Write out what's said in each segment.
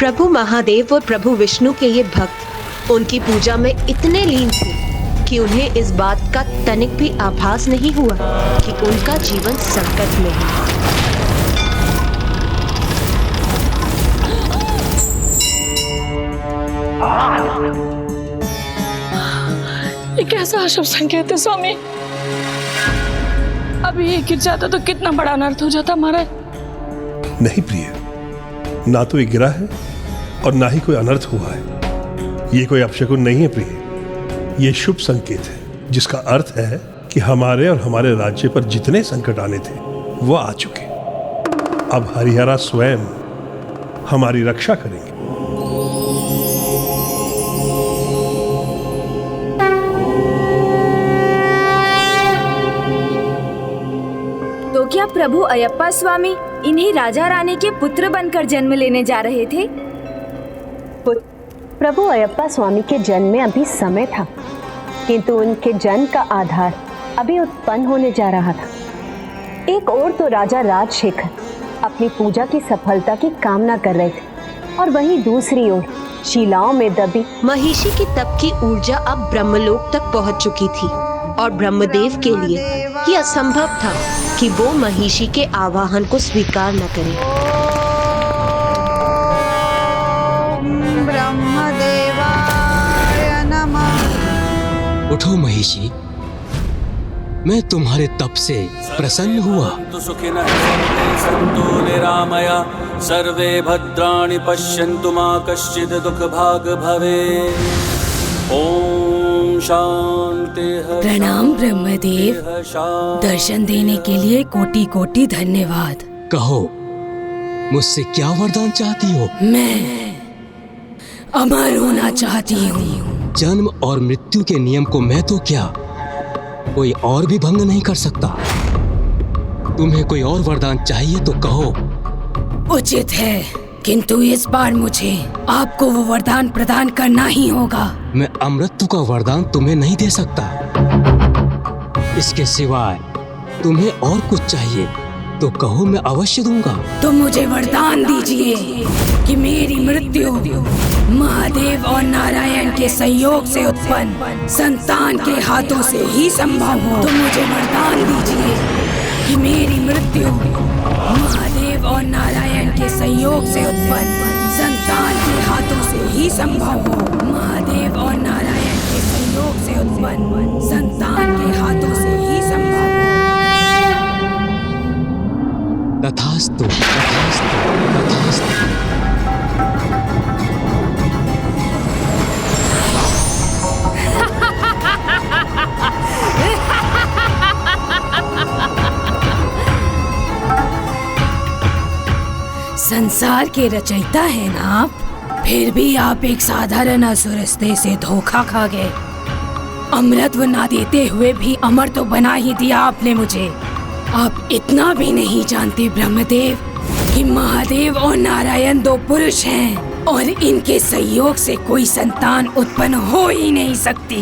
प्रभु महादेव और प्रभु विष्णु के ये भक्त उनकी पूजा में इतने लीन थे कि उन्हें इस बात का तनिक भी आभास नहीं हुआ कि उनका जीवन संकट में है। ये कैसा अशुभ संकेत है स्वामी? अभी ये गिर जाता तो कितना बड़ा अनर्थ हो जाता हमारा। नहीं प्रिय, ना तो ये गिरा है और ना ही कोई अनर्थ हुआ है। ये कोई अपशकुन नहीं है प्रिय, ये शुभ संकेत है जिसका अर्थ है कि हमारे और हमारे राज्य पर जितने संकट आने थे वो आ चुके। अब हरिहरा स्वयं हमारी रक्षा करेंगे। तो क्या प्रभु अयप्पा स्वामी इन्हीं राजा रानी के पुत्र बनकर जन्म लेने जा रहे थे? प्रभु अयप्पा स्वामी के जन्म में अभी समय था, किंतु उनके जन्म का आधार अभी उत्पन्न होने जा रहा था। एक ओर तो राजा राजशेखर अपनी पूजा की सफलता की कामना कर रहे थे और वहीं दूसरी ओर शिलाओं में दबी महिषी की तप की ऊर्जा अब ब्रह्मलोक तक पहुंच चुकी थी और ब्रह्मदेव के लिए यह असंभव था कि वो महिषी के आवाहन को स्वीकार न करें। उठो महिषी, मैं तुम्हारे तप से प्रसन्न हुआ। संतो निरामया सर्वे भद्राणि पश्यन्तु मा कश्चित् दुःखभाग् भवेत्। ओम शांति। प्रणाम ब्रह्मदेव, दर्शन देने के लिए कोटि कोटि धन्यवाद। कहो, मुझसे क्या वरदान चाहती हो? मैं अमर होना चाहती हूँ। जन्म और मृत्यु के नियम को मैं तो क्या, कोई और भी भंग नहीं कर सकता। तुम्हें कोई और वरदान चाहिए तो कहो। उचित है, किंतु इस बार मुझे आपको वो वरदान प्रदान करना ही होगा। मैं अमृतत्व का वरदान तुम्हें नहीं दे सकता। इसके सिवाय तुम्हें और कुछ चाहिए तो कहो, मैं अवश्य दूंगा। तो मुझे वरदान दीजिए कि मेरी मृत्यु महादेव और नारायण के संयोग से उत्पन्न संतान के हाथों से ही संभव हो। तो मुझे वरदान दीजिए कि मेरी मृत्यु महादेव और नारायण के संयोग से उत्पन्न संतान के हाथों से ही संभव हो। महादेव और नारायण के संयोग से उत्पन्न संतान के हाथों से ही संभव हो। तथास्तु, तथास्तु, तथास्तु। संसार के रचयिता है ना आप, फिर भी आप एक साधारण असुरस्ते से धोखा खा गए। अमृतत्व ना देते हुए भी अमर तो बना ही दिया आपने मुझे। आप इतना भी नहीं जानते ब्रह्मदेव कि महादेव और नारायण दो पुरुष हैं और इनके संयोग से कोई संतान उत्पन्न हो ही नहीं सकती।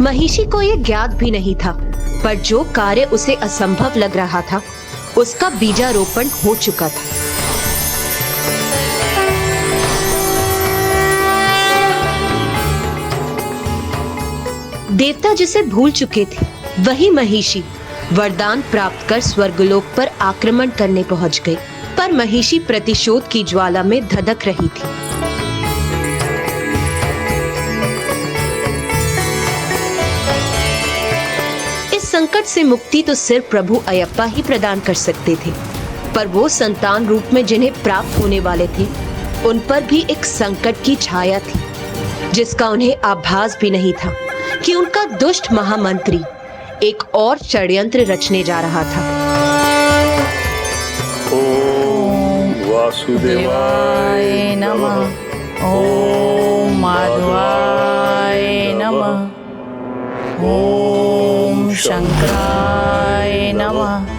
महिषी को यह ज्ञात भी नहीं था, पर जो कार्य उसे असंभव लग रहा था उसका बीजारोपण हो चुका था। देवता जिसे भूल चुके थे वही महिषी वरदान प्राप्त कर स्वर्गलोक पर आक्रमण करने पहुंच गई, पर महिषी प्रतिशोध की ज्वाला में धधक रही थी। संकट से मुक्ति तो सिर्फ प्रभु अयप्पा ही प्रदान कर सकते थे, पर वो संतान रूप में जिन्हें प्राप्त होने वाले थे उन पर भी एक संकट की छाया थी, जिसका उन्हें आभास भी नहीं था कि उनका दुष्ट महामंत्री एक और षड्यंत्र रचने जा रहा था। ओम वासुदेवाय नमः। ओम माधवाय नमः। ओम शंकराय नमः।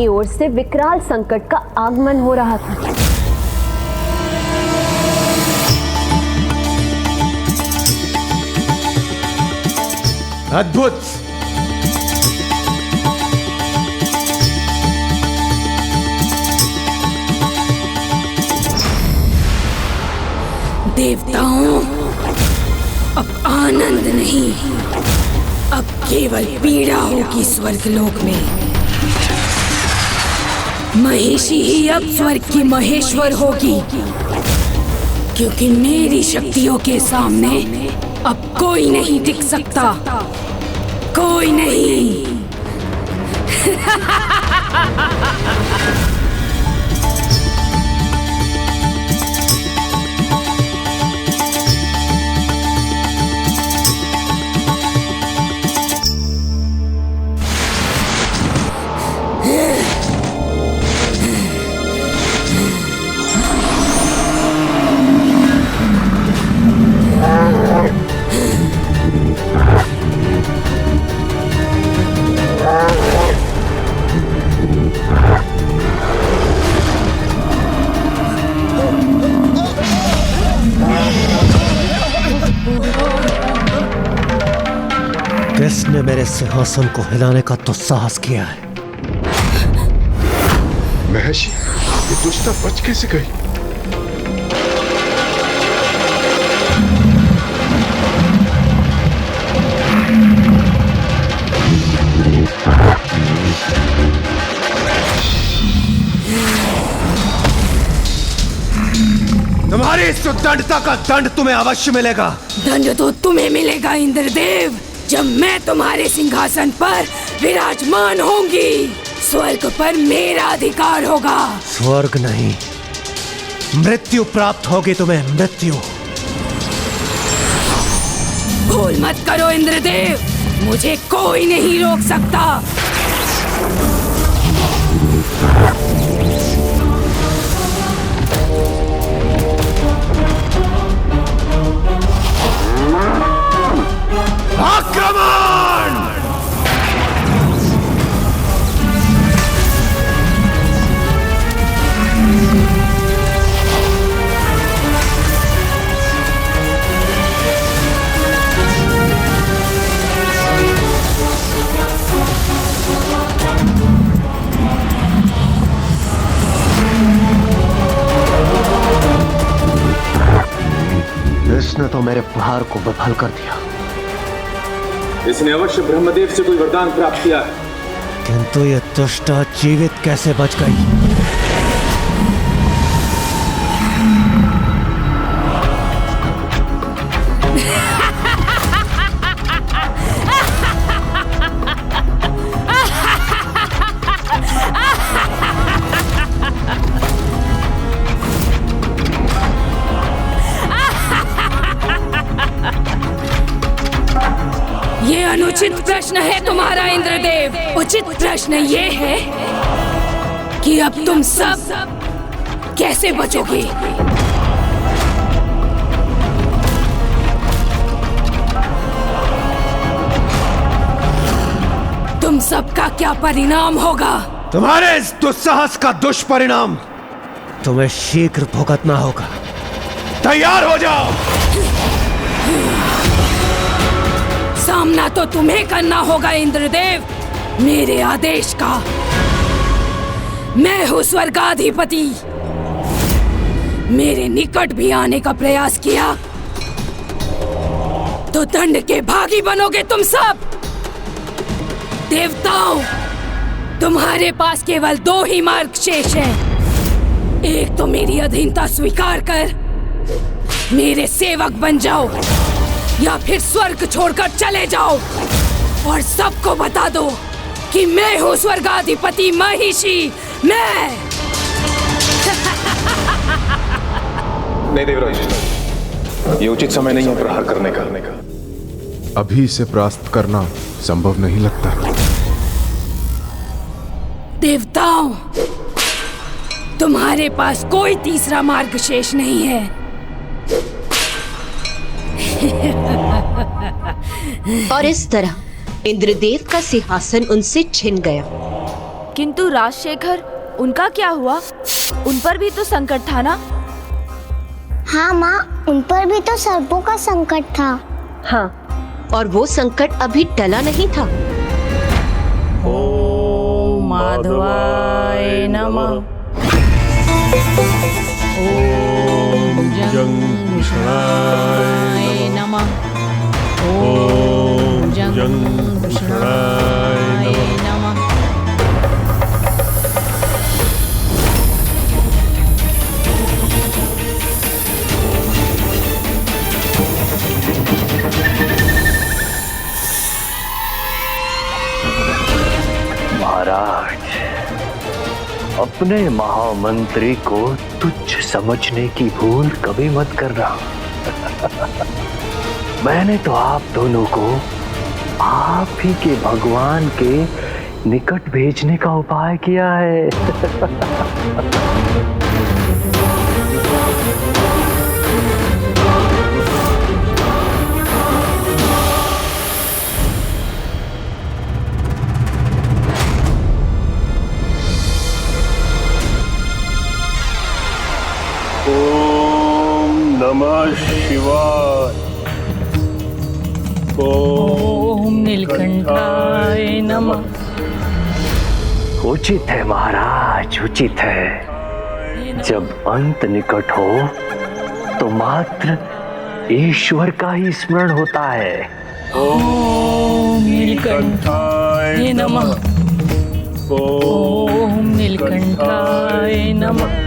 अपनी ओर से विकराल संकट का आगमन हो रहा था। अद्भुत! देवताओं, अब आनंद नहीं, अब केवल पीड़ा होगी स्वर्गलोक में। महिषी ही अब स्वर्ग की महेश्वर होगी, क्योंकि मेरी शक्तियों के सामने अब कोई नहीं टिक सकता, कोई नहीं। किसने मेरे सिंहासन को हिलाने का दुस्साहस किया है? महर्षि, ये दुष्टा बच कैसे गई? तुम्हारी इस उद्दंडता का दंड तुम्हें अवश्य मिलेगा। दंड तो तुम्हें मिलेगा इंद्रदेव, जब मैं तुम्हारे सिंहासन पर विराजमान होंगी। स्वर्ग पर मेरा अधिकार होगा। स्वर्ग नहीं, मृत्यु प्राप्त होगी तुम्हें, मृत्यु। भूल मत करो इंद्रदेव, मुझे कोई नहीं रोक सकता। आक्रमण! इसने तो मेरे प्रहार को विफल कर दिया। इसने अवश्य ब्रह्मदेव से कोई वरदान प्राप्त किया है, किंतु यह दुष्टा जीवित कैसे बच गई? ये अनुचित प्रश्न है तुम्हारा इंद्रदेव। उचित प्रश्न ये है कि अब तुम सब कैसे बचोगे? तुम सबका क्या परिणाम होगा? तुम्हारे इस दुस्साहस का दुष्परिणाम तुम्हें शीघ्र भुगतना होगा। तैयार हो जाओ। सामना तो तुम्हें करना होगा इंद्रदेव, मेरे आदेश का। मैं हूँ स्वर्गाधिपति। मेरे निकट भी आने का प्रयास किया तो दंड के भागी बनोगे तुम सब। देवताओं, तुम्हारे पास केवल दो ही मार्ग शेष हैं। एक तो मेरी अधीनता स्वीकार कर मेरे सेवक बन जाओ, या फिर स्वर्ग छोड़कर चले जाओ और सबको बता दो कि मैं हूँ स्वर्गाधिपति महिषी। मैं नहीं देवराज, ये उचित समय नहीं है प्रहार करने का। अभी इसे परास्त करना संभव नहीं लगता। देवताओं, तुम्हारे पास कोई तीसरा मार्ग शेष नहीं है। और इस तरह इंद्रदेव का सिंहासन उनसे छिन गया किंतु राजशेखर, उनका क्या हुआ? उन पर भी तो संकट था ना? हाँ माँ, उन पर भी तो सर्पों का संकट था। हाँ, और वो संकट अभी टला नहीं था। ओम माधवाय नमः। ओम जंघूषणाय नमः। ओम जंघूषणाय नमः। महाराज, अपने महामंत्री को तुच्छ समझने की भूल कभी मत करना। मैंने तो आप दोनों को आप ही के भगवान के निकट भेजने का उपाय किया है। ओम नमः शिवाय। ओम नीलकंठाय नमः। उचित है महाराज, उचित है। जब अंत निकट हो तो मात्र ईश्वर का ही स्मरण होता है। ओम नीलकंठाय नमः। ओम नीलकंठाय नमः।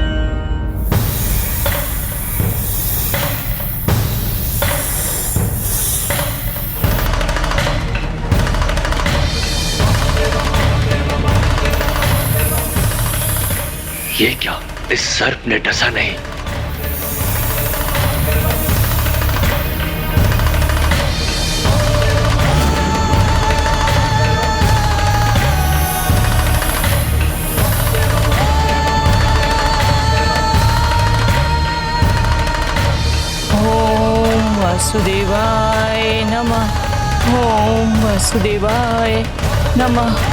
ये क्या, इस सर्प ने डसा नहीं? ओम वासुदेवाय नमः। ओम वासुदेवाय नमः।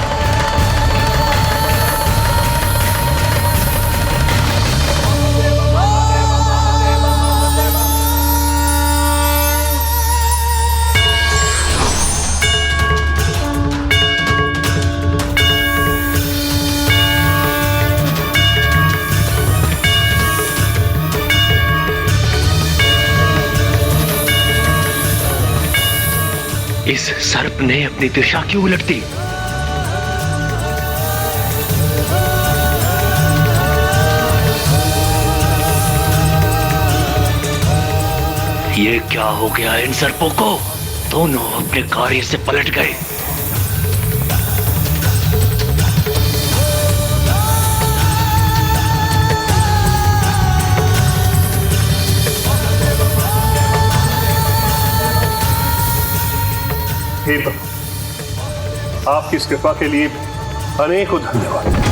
इस सर्प ने अपनी दिशा क्यों उलट दी? ये क्या हो गया इन सर्पों को? दोनों अपने कार्य से पलट गए। हे प्रभु, आपकी इस कृपा के लिए अनेकों धन्यवाद।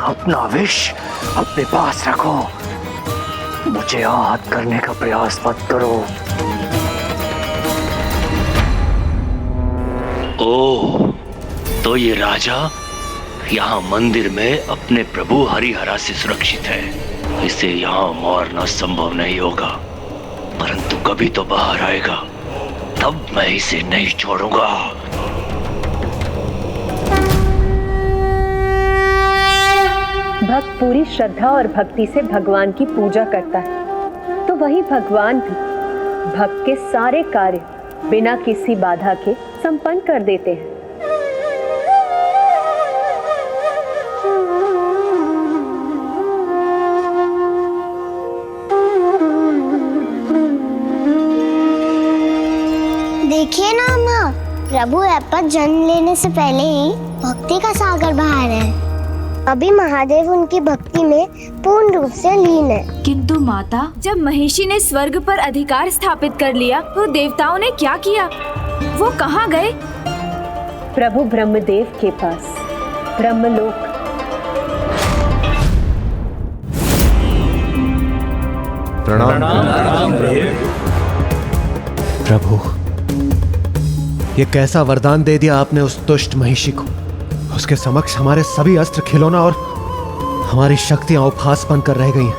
अपना विष अपने पास रखो। मुझे आहत करने का प्रयास मत करो। ओह, तो ये राजा यहाँ मंदिर में अपने प्रभु हरिहरा से सुरक्षित है। इसे यहाँ मारना संभव नहीं होगा, परंतु कभी तो बाहर आएगा, तब मैं इसे नहीं छोड़ूंगा। भक्त पूरी श्रद्धा और भक्ति से भगवान की पूजा करता है, तो वही भगवान भी भक्त के सारे कार्य बिना किसी बाधा के संपन्न कर देते हैं। देखिए ना माँ, प्रभु ऐपत जन्म लेने से पहले ही भक्ति का सागर बहा रहे हैं। अभी महादेव उनकी भक्ति में पूर्ण रूप से लीन है। किंतु माता, जब महिषी ने स्वर्ग पर अधिकार स्थापित कर लिया तो देवताओं ने क्या किया? वो कहाँ गए? प्रभु ब्रह्मदेव के पास, ब्रह्मलोक। प्रणाम प्रभु, ये कैसा वरदान दे दिया आपने उस दुष्ट महिषी को। उसके समक्ष हमारे सभी अस्त्र खिलौना और हमारी शक्तियां उपहास बनकर रह गई हैं।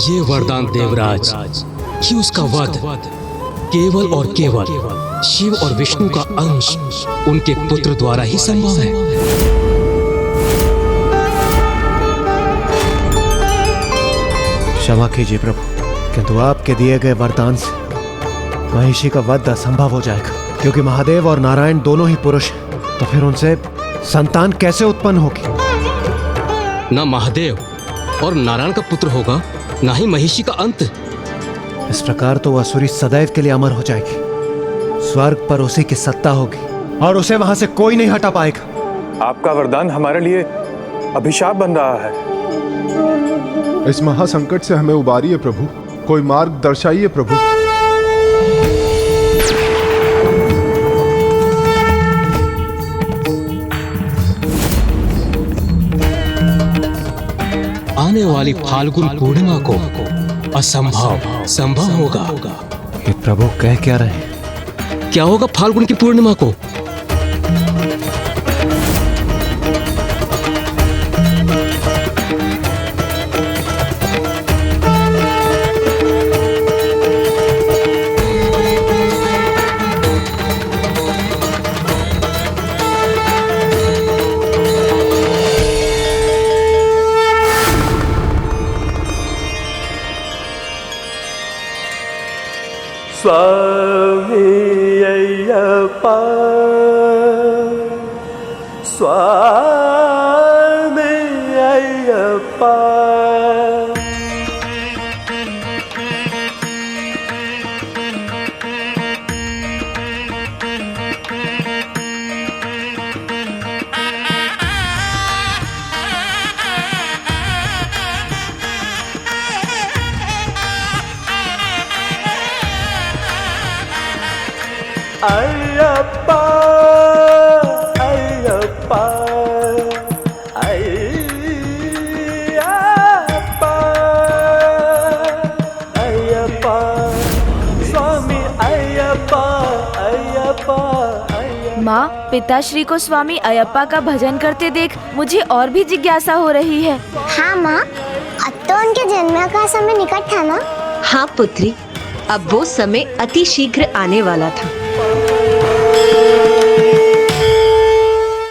ये वरदान देवराज कि उसका वध केवल और केवल शिव और विष्णु का अंश उनके पुत्र द्वारा ही संभव है। क्षमा कीजिए प्रभु, किंतु आपके दिए गए वरदान से महिषी का वध असंभव हो जाएगा, क्योंकि महादेव और नारायण दोनों ही पुरुष हैं। तो फिर उनसे संतान कैसे उत्पन्न होगी? ना महादेव और नारायण का पुत्र होगा, ना ही महिषी का अंत। इस प्रकार तो वह असुरी सदैव के लिए अमर हो जाएगी। स्वर्ग पर उसी की सत्ता होगी और उसे वहां से कोई नहीं हटा पाएगा। आपका वरदान हमारे लिए अभिशाप बन रहा है। इस महासंकट से हमें उबारिए प्रभु, कोई मार्ग दर्शाइए प्रभु। आने वाली फाल्गुन पूर्णिमा को असंभव संभव होगा। ये प्रभु कह क्या रहे हैं? क्या होगा फाल्गुन की पूर्णिमा को? स्वामी अय्यप्पा, स्वामी अय्यप्पा। अय्यप्पा अय्यप्पा अय्यप्पा अय्यप्पा, स्वामी अय्यप्पा अय्यप्पा अय्यप्पा। माँ, पिताश्री को स्वामी अयप्पा का भजन करते देख मुझे और भी जिज्ञासा हो रही है। हाँ माँ, अब तो उनके जन्म का समय निकट था ना? हाँ पुत्री, अब वो समय अति शीघ्र आने वाला था।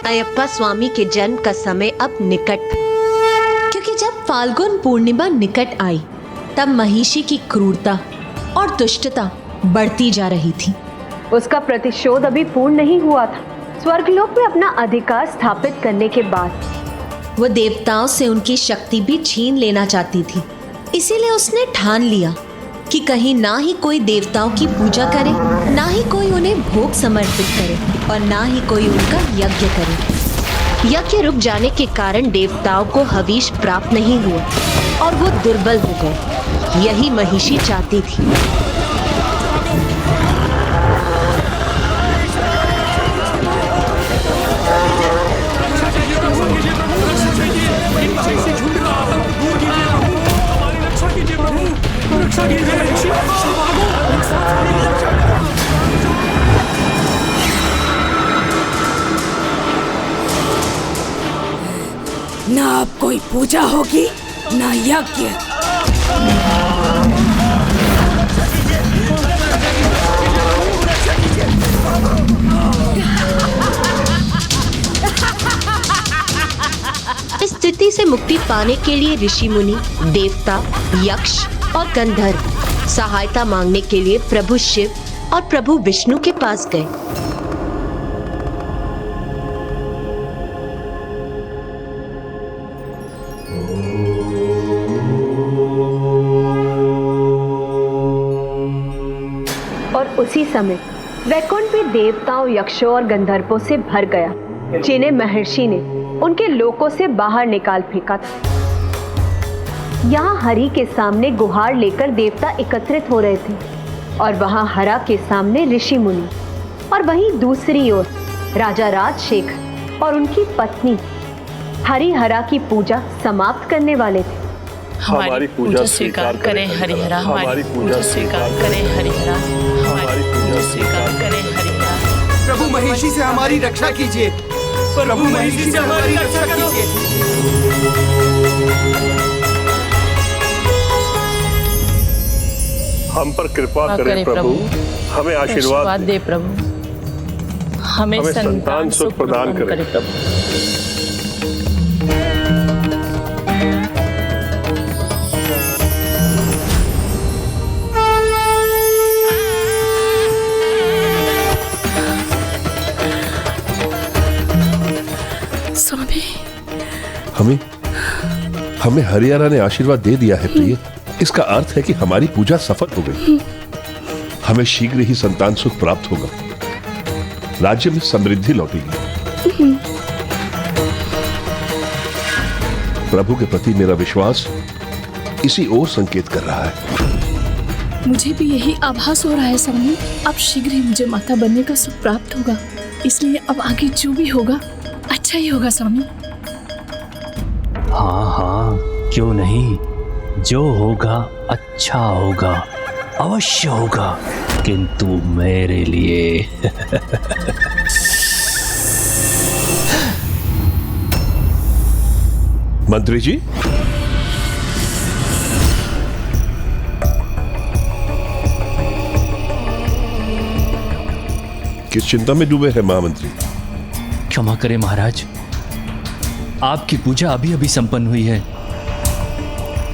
अयप्पा स्वामी के जन्म का समय अब निकट था, क्योंकि जब फाल्गुन पूर्णिमा निकट आई तब महिषी की क्रूरता और दुष्टता बढ़ती जा रही थी। उसका प्रतिशोध अभी पूर्ण नहीं हुआ था। स्वर्गलोक में अपना अधिकार स्थापित करने के बाद वो देवताओं से उनकी शक्ति भी छीन लेना चाहती थी। इसीलिए उसने ठान लिया कि कहीं ना ही कोई देवताओं की पूजा करे, ना ही कोई उन्हें भोग समर्पित करे और ना ही कोई उनका यज्ञ करे। यज्ञ रुक जाने के कारण देवताओं को हविष प्राप्त नहीं हुआ और वो दुर्बल हो गए। यही महिषी चाहती थी। ना अब कोई पूजा होगी, ना यज्ञ। इस स्थिति से मुक्ति पाने के लिए ऋषि मुनि, देवता, यक्ष और गंधर्व सहायता मांगने के लिए प्रभु शिव और प्रभु विष्णु के पास गए। और उसी समय वैकुंठ भी देवताओं, यक्षों और गंधर्वों से भर गया, जिन्हें महर्षि ने उनके लोकों से बाहर निकाल फेंका था। यहाँ हरि के सामने गुहार लेकर देवता एकत्रित हो रहे थे और वहां हरा के सामने ऋषि मुनि, और वहीं दूसरी ओर राजा राजशेखर और उनकी पत्नी हरिहरा की पूजा समाप्त करने वाले थे। हमारी पूजा स्वीकार करें हरिहरा, हमारी पूजा स्वीकार करें हरिहरा, हमारी पूजा स्वीकार करें हरिहरा। प्रभु महिषी से हमारी रक्षा कीजिए, प्रभु महिषी से हमारी रक्षा कीजिए। हम पर कृपा करें प्रभु, हमें आशीर्वाद दे प्रभु, हमें संतान सुख प्रदान करें प्रभु। स्वामी, हमें हरियाणा ने आशीर्वाद दे दिया है प्रिय। इसका अर्थ है कि हमारी पूजा सफल हो गई। हमें शीघ्र ही संतान सुख प्राप्त होगा, राज्य में समृद्धि लौटेगी। प्रभु के प्रति मेरा विश्वास इसी ओर संकेत कर रहा है। मुझे भी यही आभास हो रहा है स्वामी। अब शीघ्र ही मुझे माता बनने का सुख प्राप्त होगा, इसलिए अब आगे जो भी होगा अच्छा ही होगा स्वामी। हाँ हाँ, क्यों नहीं, जो होगा अच्छा होगा, अवश्य होगा, किंतु मेरे लिए। मंत्री जी, किस चिंता में डूबे हैं महामंत्री? क्षमा करें महाराज, आपकी पूजा अभी अभी संपन्न हुई है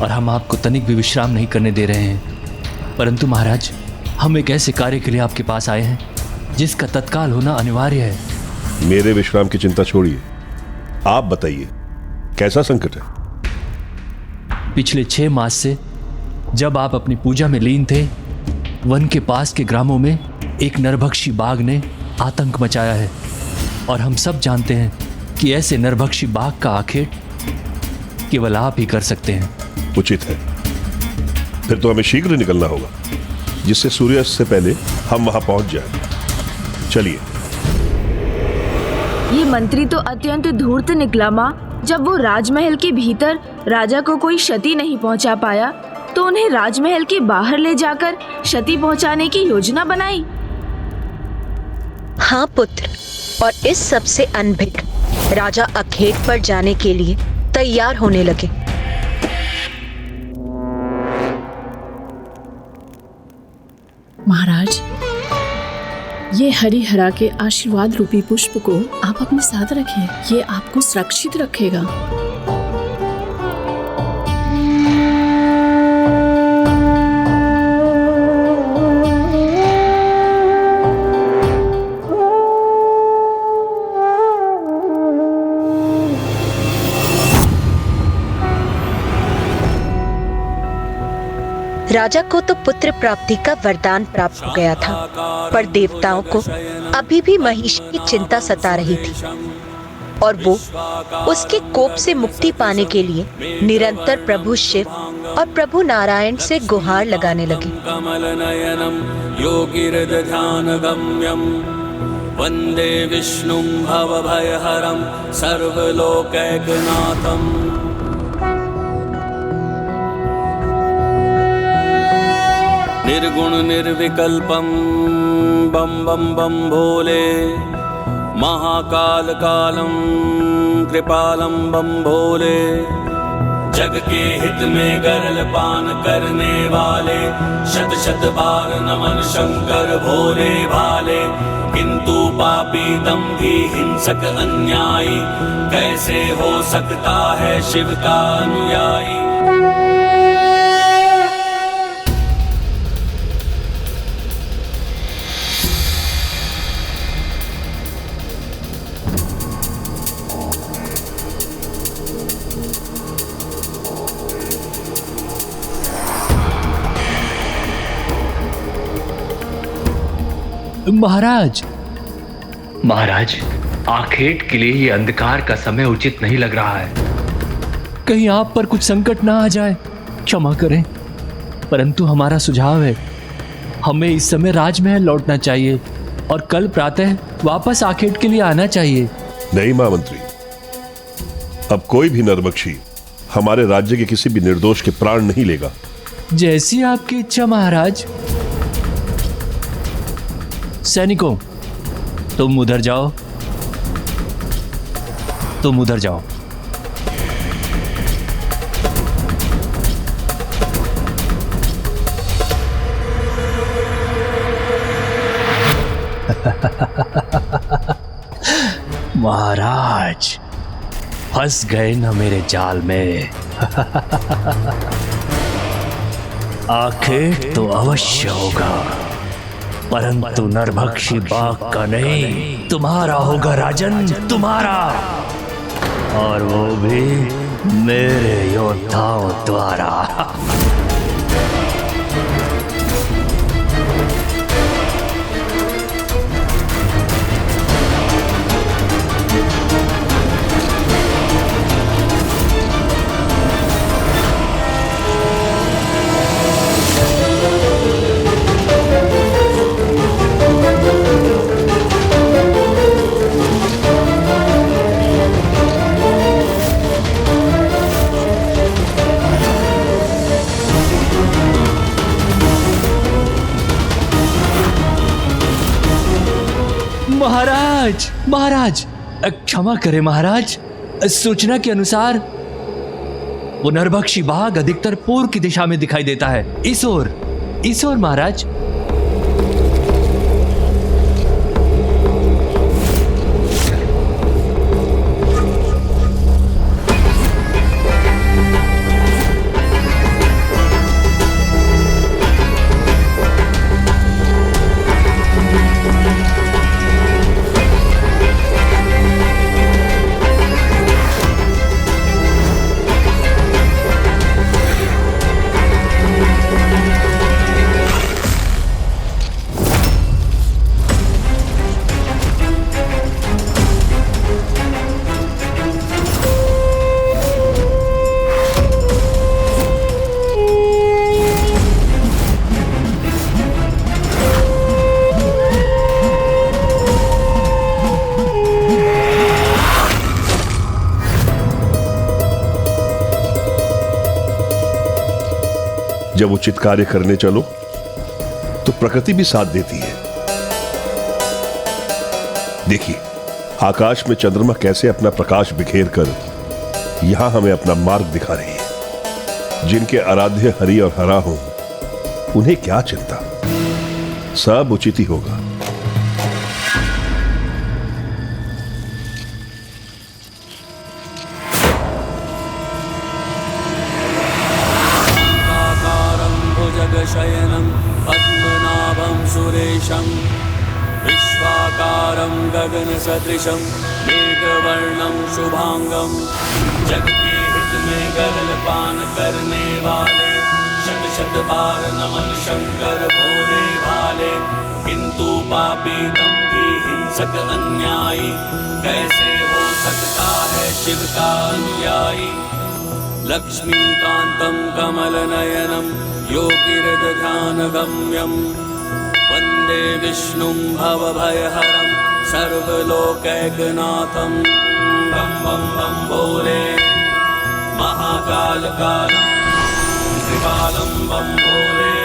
और हम आपको तनिक भी विश्राम नहीं करने दे रहे हैं। परंतु महाराज, हम एक ऐसे कार्य के लिए आपके पास आए हैं जिसका तत्काल होना अनिवार्य है। मेरे विश्राम की चिंता छोड़िए, आप बताइए कैसा संकट है? पिछले 6 मास से जब आप अपनी पूजा में लीन थे, वन के पास के ग्रामों में एक नरभक्षी बाघ ने आतंक मचाया है और हम सब जानते हैं कि ऐसे नरभक्षी बाघ का आखेट केवल आप ही कर सकते हैं। उचित है, फिर तो हमें शीघ्र निकलना होगा, जिससे सूर्यास्त से पहले हम वहां पहुंच जाएं। चलिए। ये मंत्री तो अत्यंत धूर्त निकला माँ। जब वो राजमहल के भीतर राजा को कोई क्षति नहीं पहुंचा पाया, तो उन्हें राजमहल के बाहर ले जाकर क्षति पहुंचाने की योजना बनाई। हाँ पुत्र, और इस सब से अनभिज्ञ राजा अखेट पर जाने के लिए तैयार होने लगे। महाराज, ये हरिहरा के आशीर्वाद रूपी पुष्प को आप अपने साथ रखें, ये आपको सुरक्षित रखेगा। राजा को तो पुत्र प्राप्ति का वरदान प्राप्त हो गया था, पर देवताओं को अभी भी महिषी की चिंता सता रही थी और वो उसके कोप से मुक्ति पाने के लिए निरंतर प्रभु शिव और प्रभु नारायण से गुहार लगाने लगे। वंदे विष्णुं भवभयहरं सर्वलोकैकनाथम्। निर्गुण निर्विकल्पं बम बम बम भोले, महाकाल कालम कृपालम बम भोले। जग के हित में गरल पान करने वाले, शत शत बार नमन शंकर भोले भाले। किंतु पापी दंभी हिंसक अन्यायी, कैसे हो सकता है शिव का अनुयायी। महाराज, महाराज, आखेट के लिए ये अंधकार का समय उचित नहीं लग रहा है। कहीं आप पर कुछ संकट ना आ जाए, क्षमा करें, परंतु हमारा सुझाव है, हमें इस समय राजमहल लौटना चाहिए और कल प्रातः वापस आखेट के लिए आना चाहिए। नहीं महामंत्री, अब कोई भी नरभक्षी हमारे राज्य के किसी भी निर्दोष के प्राण नहीं लेगा। जैसी आपकी इच्छा महाराज। सैनिकों, तुम उधर जाओ, तुम उधर जाओ। महाराज, फंस गए न मेरे जाल में। आखेट तो अवश्य होगा, परंतु नरभक्षी बाघ का नहीं, तुम्हारा होगा राजन, तुम्हारा, और वो भी मेरे योद्धाओं द्वारा। महाराज, महाराज, क्षमा करें महाराज, सूचना के अनुसार वो नरभक्षी बाघ अधिकतर पूर्व की दिशा में दिखाई देता है। इस ओर महाराज। जब उचित कार्य करने चलो तो प्रकृति भी साथ देती है। देखिए, आकाश में चंद्रमा कैसे अपना प्रकाश बिखेर कर यहां हमें अपना मार्ग दिखा रही है। जिनके आराध्य हरि और हरा हो, उन्हें क्या चिंता, सब उचित ही होगा। शयनं पद्मनाभं सुरेशं विश्वाकारं गगनसदृशं मेघवर्णं शुभांगं, जग के हित में गरल पान करने वाले, शत शत बार नमन शंकर भोले भाले। किंतु पापी दंभी हिंसक अन्यायी, कैसे हो सकता है शिव का अनुयायी। लक्ष्मीकान्तं कमलनयनं योगिहृदध्यानगम्यं, वन्दे विष्णुं भवभयहरं सर्वलोकैकनाथं। बम बम बम भोले, महाकालकालं त्रिकालं बम भोले।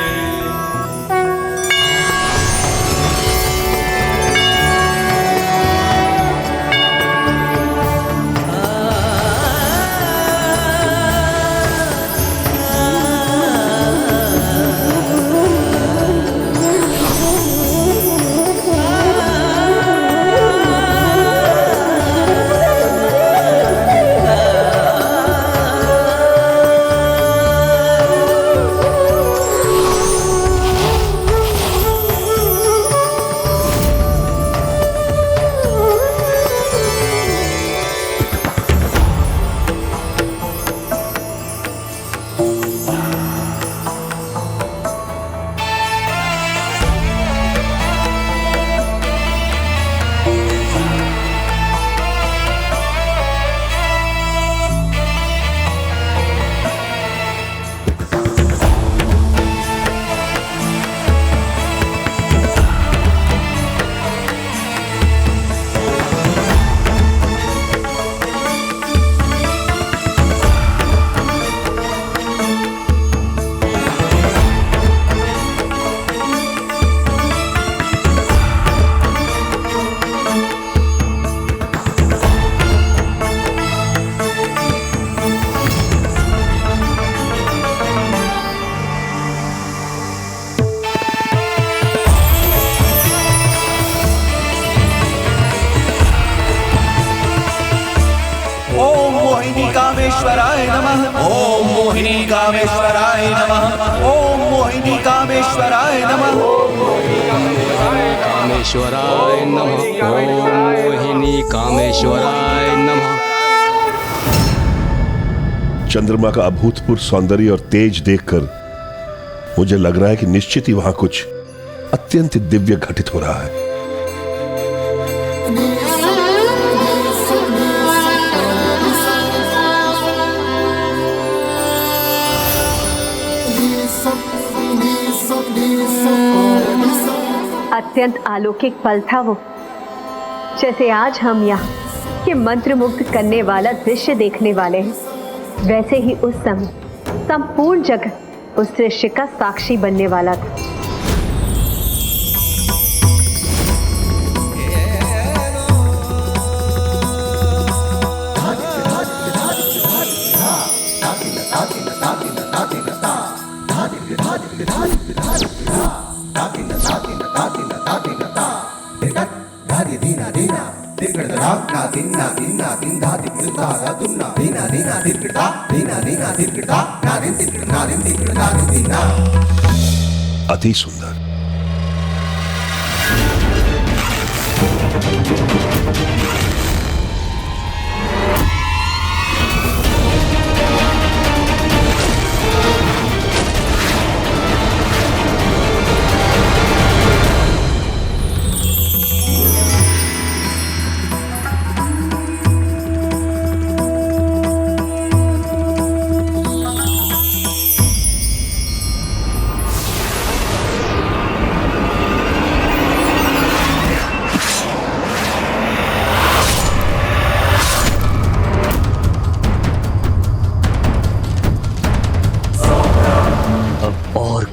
कामेश्वराय नमः। ओम मोहिनी कामेश्वराय नमः। ओम मोहिनी कामेश्वराय नमः। कामेश्वराय नमः। ओम मोहिनी कामेश्वराय नमः। चंद्रमा का अभूतपूर्व सौंदर्य और तेज देखकर मुझे लग रहा है कि निश्चित ही वहां कुछ अत्यंत दिव्य घटित हो रहा है। अत्यंत अलौकिक पल था वो, जैसे आज हम यहाँ के मंत्रमुग्ध करने वाला दृश्य देखने वाले हैं, वैसे ही उस समय संपूर्ण जगत उस दृश्य का साक्षी बनने वाला था। अति सुंदर।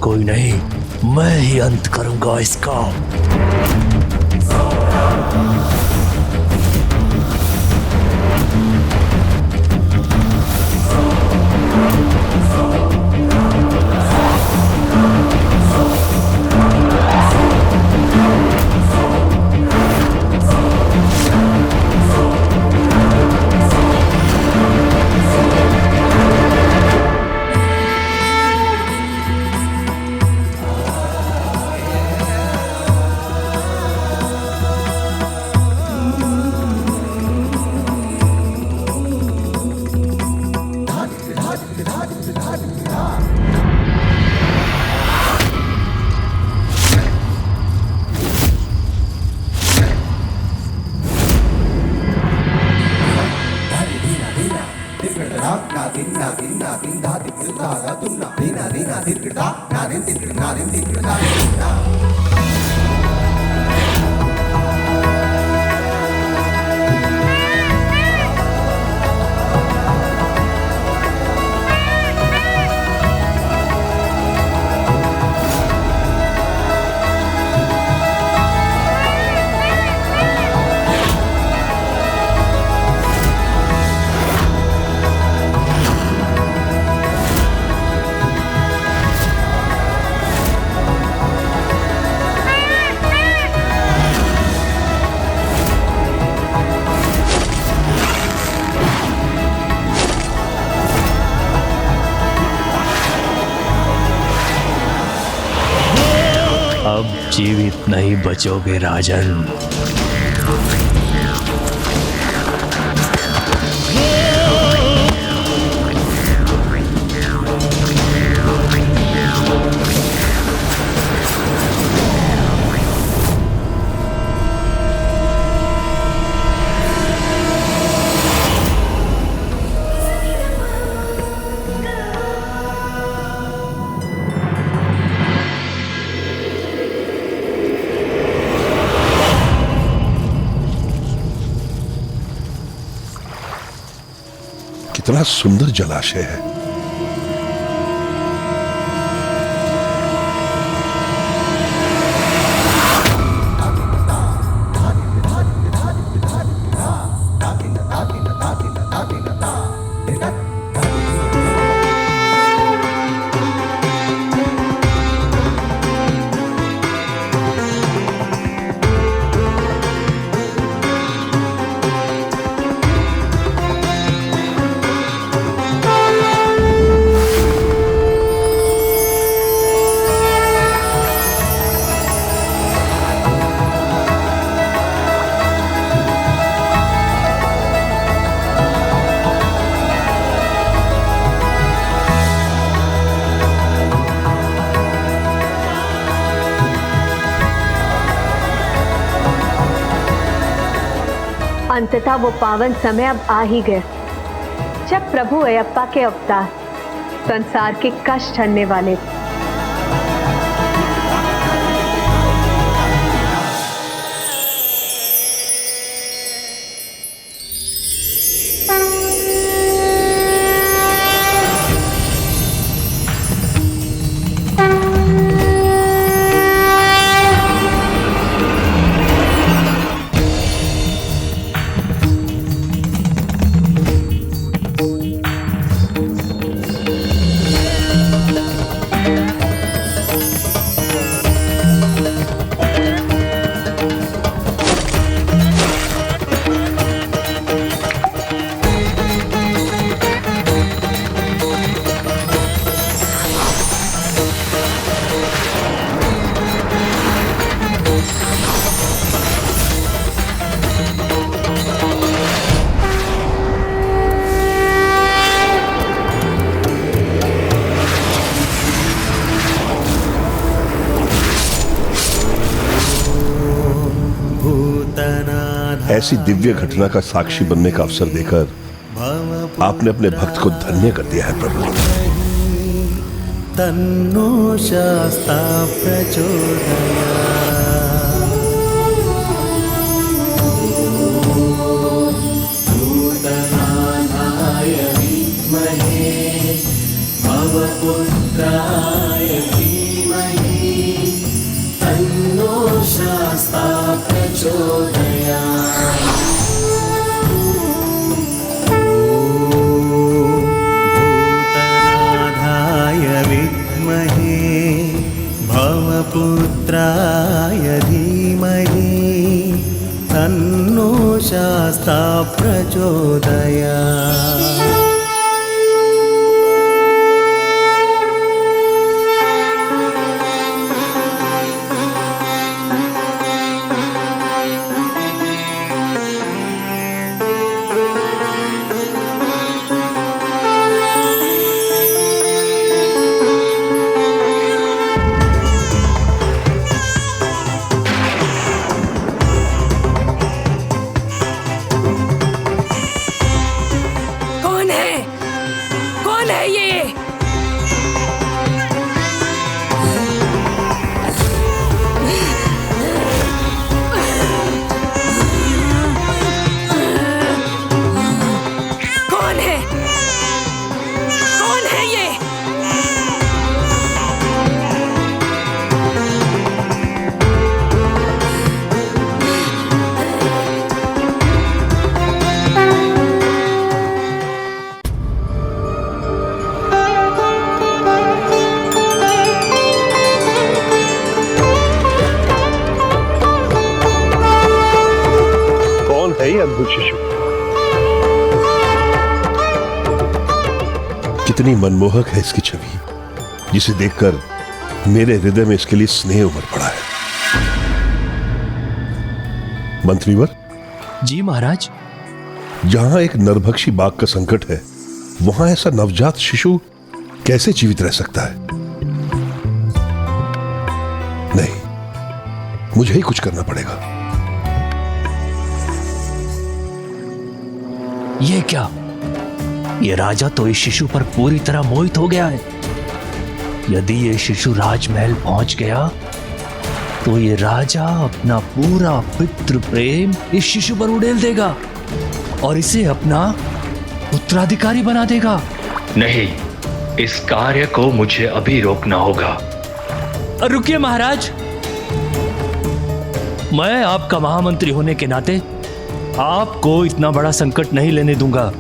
कोई नहीं, मैं ही अंत करूंगा इसका। अब जीवित नहीं बचोगे राजन। कितना सुंदर जलाशय है। अंततः वो पावन समय अब आ ही गया जब प्रभु अयप्पा के अवतार संसार के कष्ट हरने वाले थे। ऐसी दिव्य घटना का साक्षी बनने का अवसर देकर आपने अपने भक्त को धन्य कर दिया है प्रभु। तन्नो शास्ता भूतनाथाय विद्महे भवपुत्राय धीमहि तन्नो शास्ता प्रचोदयात्। भूतनाथाय विद्महे भवपुत्राय धीमहि तन्नो शास्ता प्रचोदयात्। अद्भुत शिशु कितनी मनमोहक है इसकी छवि, जिसे देखकर मेरे हृदय में इसके लिए स्नेह उमड़ पड़ा है। मंत्रीवर। जी महाराज। जहां एक नरभक्षी बाघ का संकट है, वहां ऐसा नवजात शिशु कैसे जीवित रह सकता है? नहीं, मुझे ही कुछ करना पड़ेगा। ये क्या? ये राजा तो इस शिशु पर पूरी तरह मोहित हो गया है। यदि ये शिशु राजमहल पहुंच गया तो ये राजा अपना पूरा पितृ प्रेम इस शिशु पर उड़ेल देगा और इसे अपना उत्तराधिकारी बना देगा। नहीं, इस कार्य को मुझे अभी रोकना होगा। रुकिए महाराज, मैं आपका महामंत्री होने के नाते आपको इतना बड़ा संकट नहीं लेने दूंगा।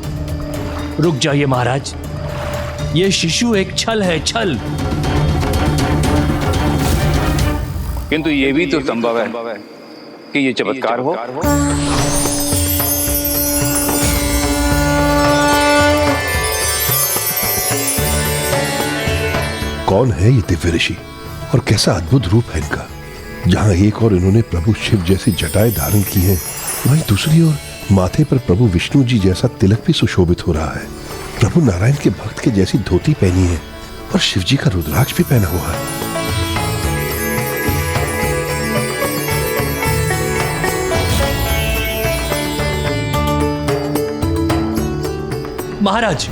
रुक जाइए महाराज, ये शिशु एक छल है, छल। किंतु ये भी तो संभव है कि ये चमत्कार हो। कौन है ये दिव्य ऋषि और कैसा अद्भुत रूप है इनका। जहां एक और इन्होंने प्रभु शिव जैसी जटाएं धारण की हैं, वहीं दूसरी ओर माथे पर प्रभु विष्णु जी जैसा तिलक भी सुशोभित हो रहा है। प्रभु नारायण के भक्त के जैसी धोती पहनी है और शिव जी का रुद्राक्ष भी पहना हुआ है। महाराज,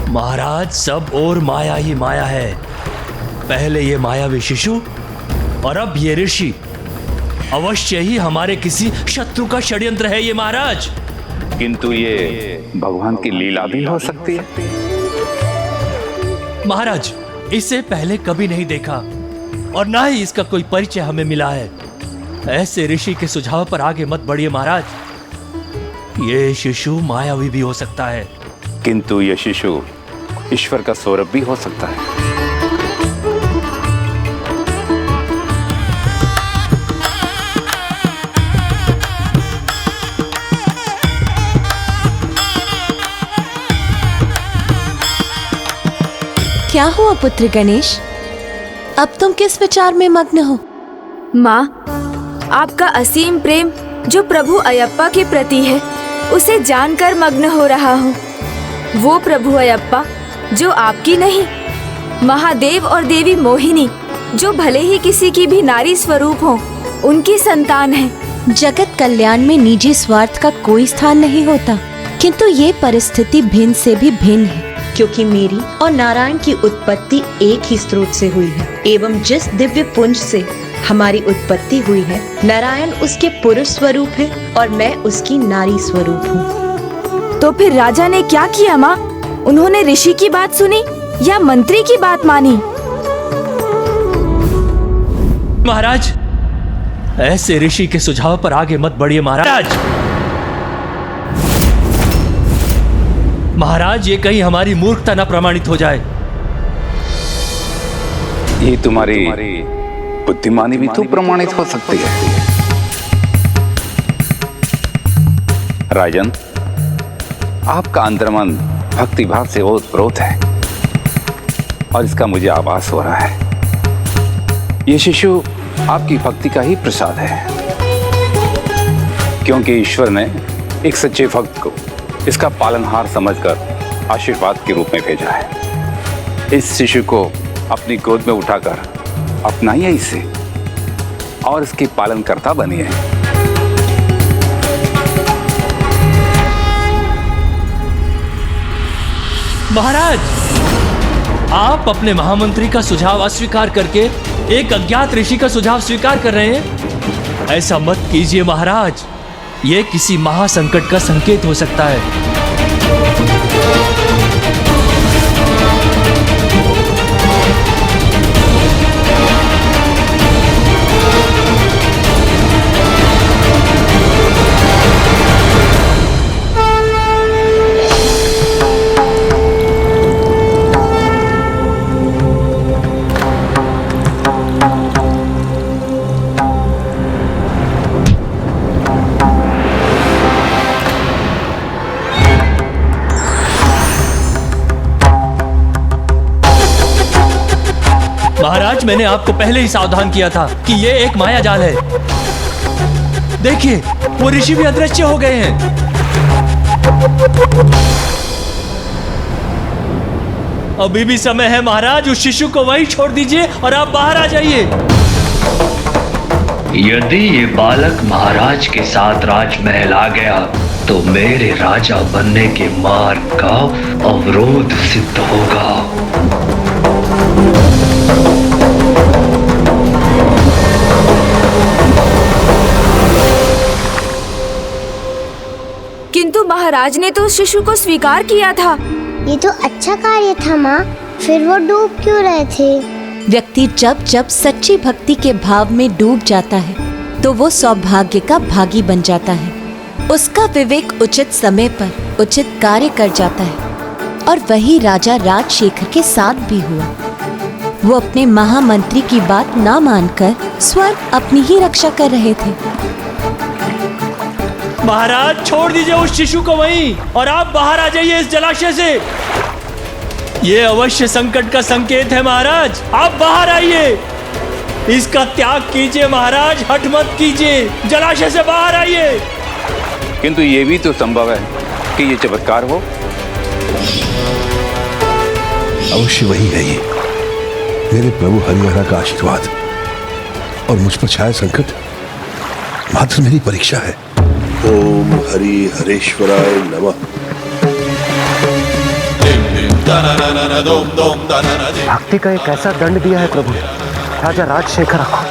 महाराज, सब और माया ही माया है। पहले ये मायावी शिशु और अब ये ऋषि। अवश्य ही हमारे किसी शत्रु का षड्यंत्र है ये महाराज। किंतु ये भगवान की लीला भी हो सकती है। महाराज, इसे पहले कभी नहीं देखा और ना ही इसका कोई परिचय हमें मिला है। ऐसे ऋषि के सुझाव पर आगे मत बढ़िए महाराज। ये शिशु मायावी भी हो सकता है। किंतु ये शिशु ईश्वर का स्वरूप भी हो सकता है। क्या हुआ पुत्र गणेश? अब तुम किस विचार में मग्न हो? माँ, आपका असीम प्रेम जो प्रभु अयप्पा के प्रति है, उसे जानकर मग्न हो रहा हूँ। वो प्रभु अयप्पा जो आपकी नहीं, महादेव और देवी मोहिनी जो भले ही किसी की भी नारी स्वरूप हो, उनकी संतान है। जगत कल्याण में निजी स्वार्थ का कोई स्थान नहीं होता, किंतु ये परिस्थिति भिन्न से भी भिन्न है, क्योंकि मेरी और नारायण की उत्पत्ति एक ही स्रोत से हुई है एवं जिस दिव्य पुंज से हमारी उत्पत्ति हुई है, नारायण उसके पुरुष स्वरूप है और मैं उसकी नारी स्वरूप हूँ। तो फिर राजा ने क्या किया माँ? उन्होंने ऋषि की बात सुनी या मंत्री की बात मानी? महाराज, ऐसे ऋषि के सुझाव पर आगे मत बढ़िए महाराज। महाराज, ये कहीं हमारी मूर्खता न प्रमाणित हो जाए। ये तुम्हारी बुद्धिमानी भी तो प्रमाणित हो सकती है। राजन, आपका अंतर्मन भक्ति भाव से ओतप्रोत है और इसका मुझे आभास हो रहा है। ये शिशु आपकी भक्ति का ही प्रसाद है, क्योंकि ईश्वर ने एक सच्चे भक्त को इसका पालनहार समझकर आशीर्वाद के रूप में भेजा है। इस शिशु को अपनी गोद में उठाकर अपनाइए इसे और इसके पालनकर्ता बनिए। महाराज, आप अपने महामंत्री का सुझाव अस्वीकार करके एक अज्ञात ऋषि का सुझाव स्वीकार कर रहे हैं। ऐसा मत कीजिए महाराज, यह किसी महासंकट का संकेत हो सकता है। महाराज, मैंने आपको पहले ही सावधान किया था कि ये एक माया जाल है। देखिए, वो ऋषि भी अदृश्य हो गए हैं। अभी भी समय है महाराज, उस शिशु को वहीं छोड़ दीजिए और आप बाहर आ जाइए। यदि ये बालक महाराज के साथ राजमहल आ गया तो मेरे राजा बनने के मार्ग का अवरोध सिद्ध होगा। किंतु महाराज ने तो उस शिशु को स्वीकार किया था। ये तो अच्छा कार्य था माँ, फिर वो डूब क्यों रहे थे? व्यक्ति जब जब सच्ची भक्ति के भाव में डूब जाता है तो वो सौभाग्य का भागी बन जाता है। उसका विवेक उचित समय पर उचित कार्य कर जाता है और वही राजा राजशेखर के साथ भी हुआ। वो अपने महामंत्री की बात ना मानकर स्वयं अपनी ही रक्षा कर रहे थे। महाराज, छोड़ दीजिए उस शिशु को वहीं और आप बाहर आ जाइए इस जलाशय से। ये अवश्य संकट का संकेत है महाराज, आप बाहर आइए। इसका त्याग कीजिए महाराज, हठ मत कीजिए, जलाशय से बाहर आइए। किंतु ये भी तो संभव है कि ये चमत्कार हो। अवश्य वही है ये, मेरे प्रभु हरिहरा का आशीर्वाद और मुझ पर छाया संकट मात्र मेरी परीक्षा है। ओम हरि हरेश्वराय नमः। भक्ति का एक ऐसा दंड दिया है प्रभु राजा राजशेखर को।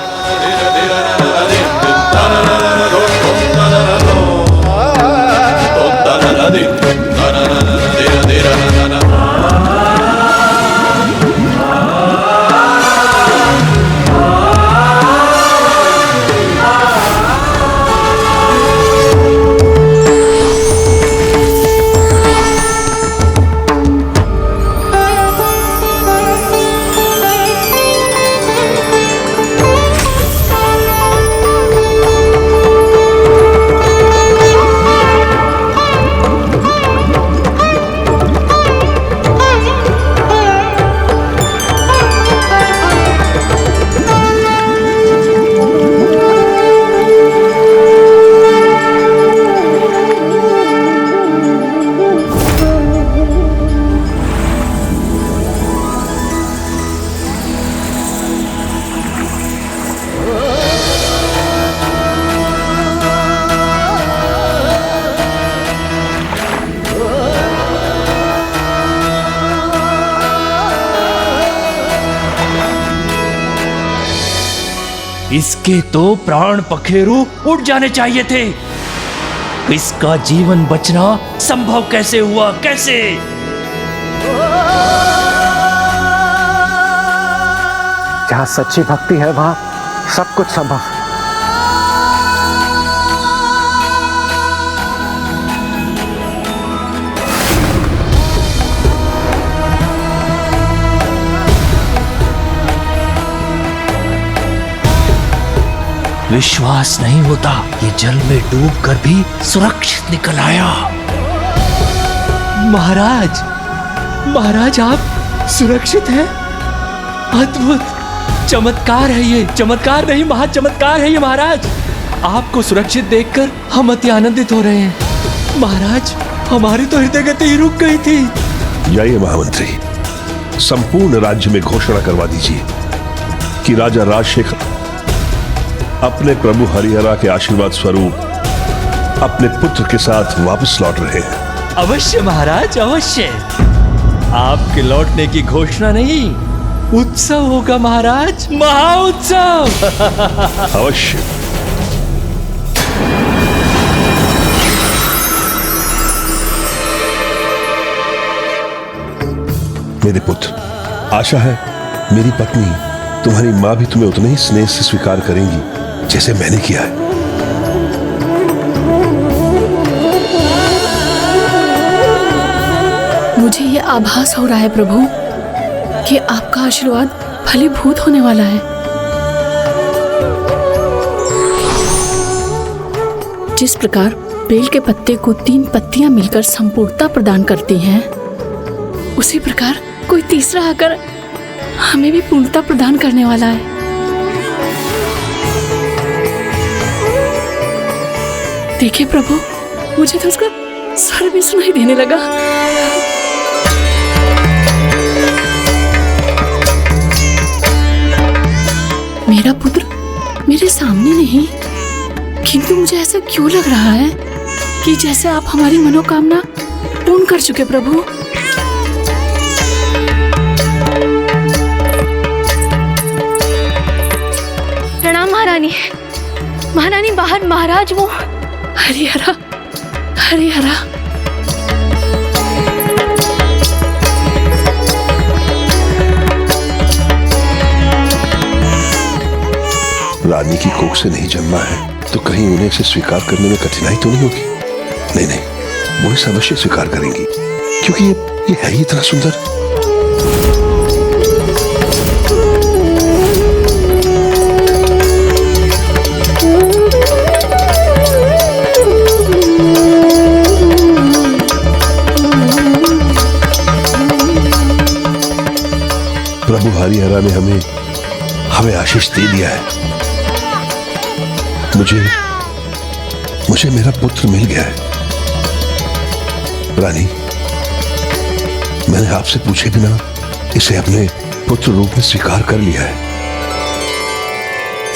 इसके तो प्राण पखेरु उड़ जाने चाहिए थे। इसका जीवन बचना संभव कैसे हुआ, कैसे? जहां सच्ची भक्ति है वहां सब कुछ संभव है। विश्वास नहीं होता, ये जल में डूबकर भी सुरक्षित निकल आया। महाराज, महाराज आप सुरक्षित हैं? अद्भुत चमत्कार है ये, चमत्कार नहीं महा चमत्कार है ये महाराज। आपको सुरक्षित देखकर हम अति आनंदित हो रहे हैं। महाराज हमारी तो हृदय गति ही रुक गई थी। जाइए महामंत्री, संपूर्ण राज्य में घोषणा करवा दीजिए कि राजा राजशेखर अपने प्रभु हरिहरा के आशीर्वाद स्वरूप अपने पुत्र के साथ वापस लौट रहे हैं। अवश्य महाराज, अवश्य। आपके लौटने की घोषणा नहीं, उत्सव होगा महाराज, महाउत्सव। अवश्य। मेरे पुत्र, आशा है मेरी पत्नी तुम्हारी मां भी तुम्हें उतने ही स्नेह से स्वीकार करेंगी जैसे मैंने किया है। मुझे ये आभास हो रहा है प्रभु कि आपका आशीर्वाद फलीभूत होने वाला है। जिस प्रकार बेल के पत्ते को 3 पत्तियां मिलकर संपूर्णता प्रदान करती हैं, उसी प्रकार कोई तीसरा आकर हमें भी पूर्णता प्रदान करने वाला है। देखिए प्रभु, मुझे तो उसका स्वर भी सुनाई देने लगा। मेरा पुत्र मेरे सामने नहीं, किंतु मुझे ऐसा क्यों लग रहा है कि जैसे आप हमारी मनोकामना पूर्ण कर चुके प्रभु। प्रणाम महारानी। महारानी बाहर महाराज वो हरिहरा, हरिहरा। रानी की कोख से नहीं जन्मा है तो कहीं उन्हें इसे स्वीकार करने में कठिनाई तो नहीं होगी? नहीं नहीं, वो इसे अवश्य स्वीकार करेंगी क्योंकि ये है ही इतना सुंदर। प्रभु हरिहरा ने हमें आशीष दे दिया है। मुझे मेरा पुत्र मिल गया है। रानी, मैंने आपसे पूछे बिना इसे अपने पुत्र रूप में स्वीकार कर लिया है।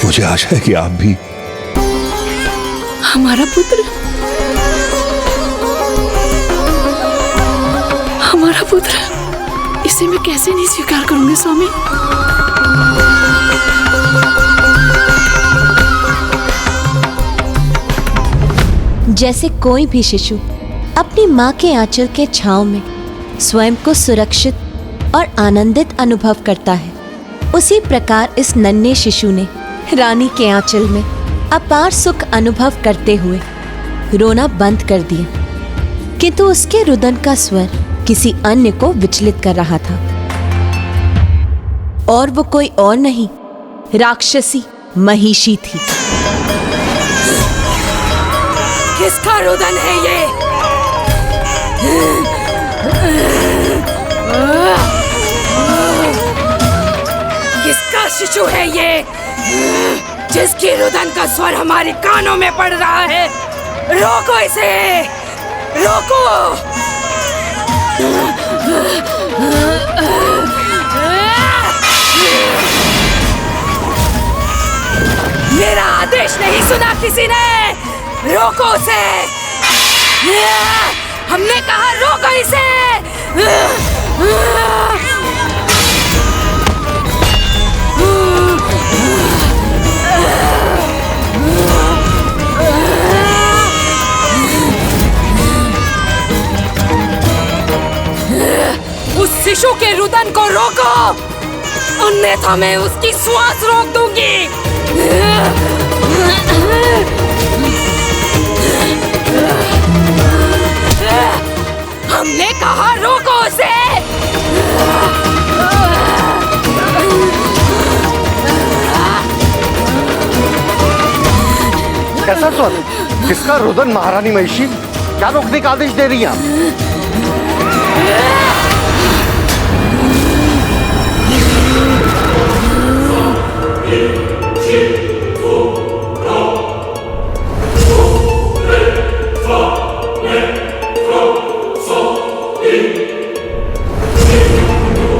मुझे आशा है कि आप भी। हमारा पुत्र, हमारा पुत्र। इसे मैं कैसे नहीं स्वीकार करूंगी स्वामी। जैसे कोई भी शिशु अपनी माँ के आंचल के छांव में स्वयं को सुरक्षित और आनंदित अनुभव करता है, उसी प्रकार इस नन्हे शिशु ने रानी के आंचल में अपार सुख अनुभव करते हुए रोना बंद कर दिया। किंतु उसके रुदन का स्वर किसी अन्य को विचलित कर रहा था, और वो कोई और नहीं, राक्षसी महिषी थी। किसका रुदन है ये? किसका शिशु है ये जिसकी रुदन का स्वर हमारे कानों में पड़ रहा है? रोको इसे, रोको! मेरा आदेश नहीं सुना किसी ने? रोको उसे! हमने कहा रोको इसे! उस शिशु के रुदन को रोको, अन्यथा मैं उसकी श्वास रोक दूंगी। हमने कहा रोको उसे। कैसा स्वर? किसका रुदन महारानी महिषी? क्या रोकने का आदेश दे रही हैं?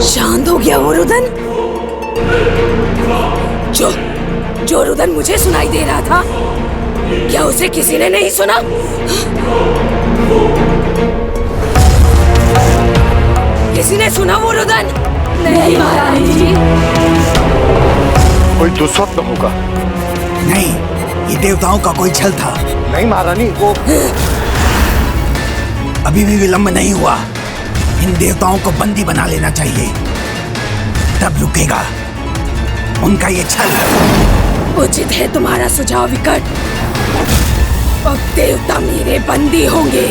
शांत हो गया वो रुदन? जो रुदन मुझे सुनाई दे रहा था, क्या उसे किसी ने नहीं सुना? किसी ने सुना वो रुदन? नहीं महारानी जी। कोई दुस्वप्न होगा। नहीं, ये देवताओं का कोई छल था। नहीं महारानी, वो अभी भी विलंब नहीं हुआ। इन देवताओं को बंदी बना लेना चाहिए, तब रुकेगा उनका ये छल। उचित है तुम्हारा सुझाव विकट। अब देवता मेरे बंदी होंगे।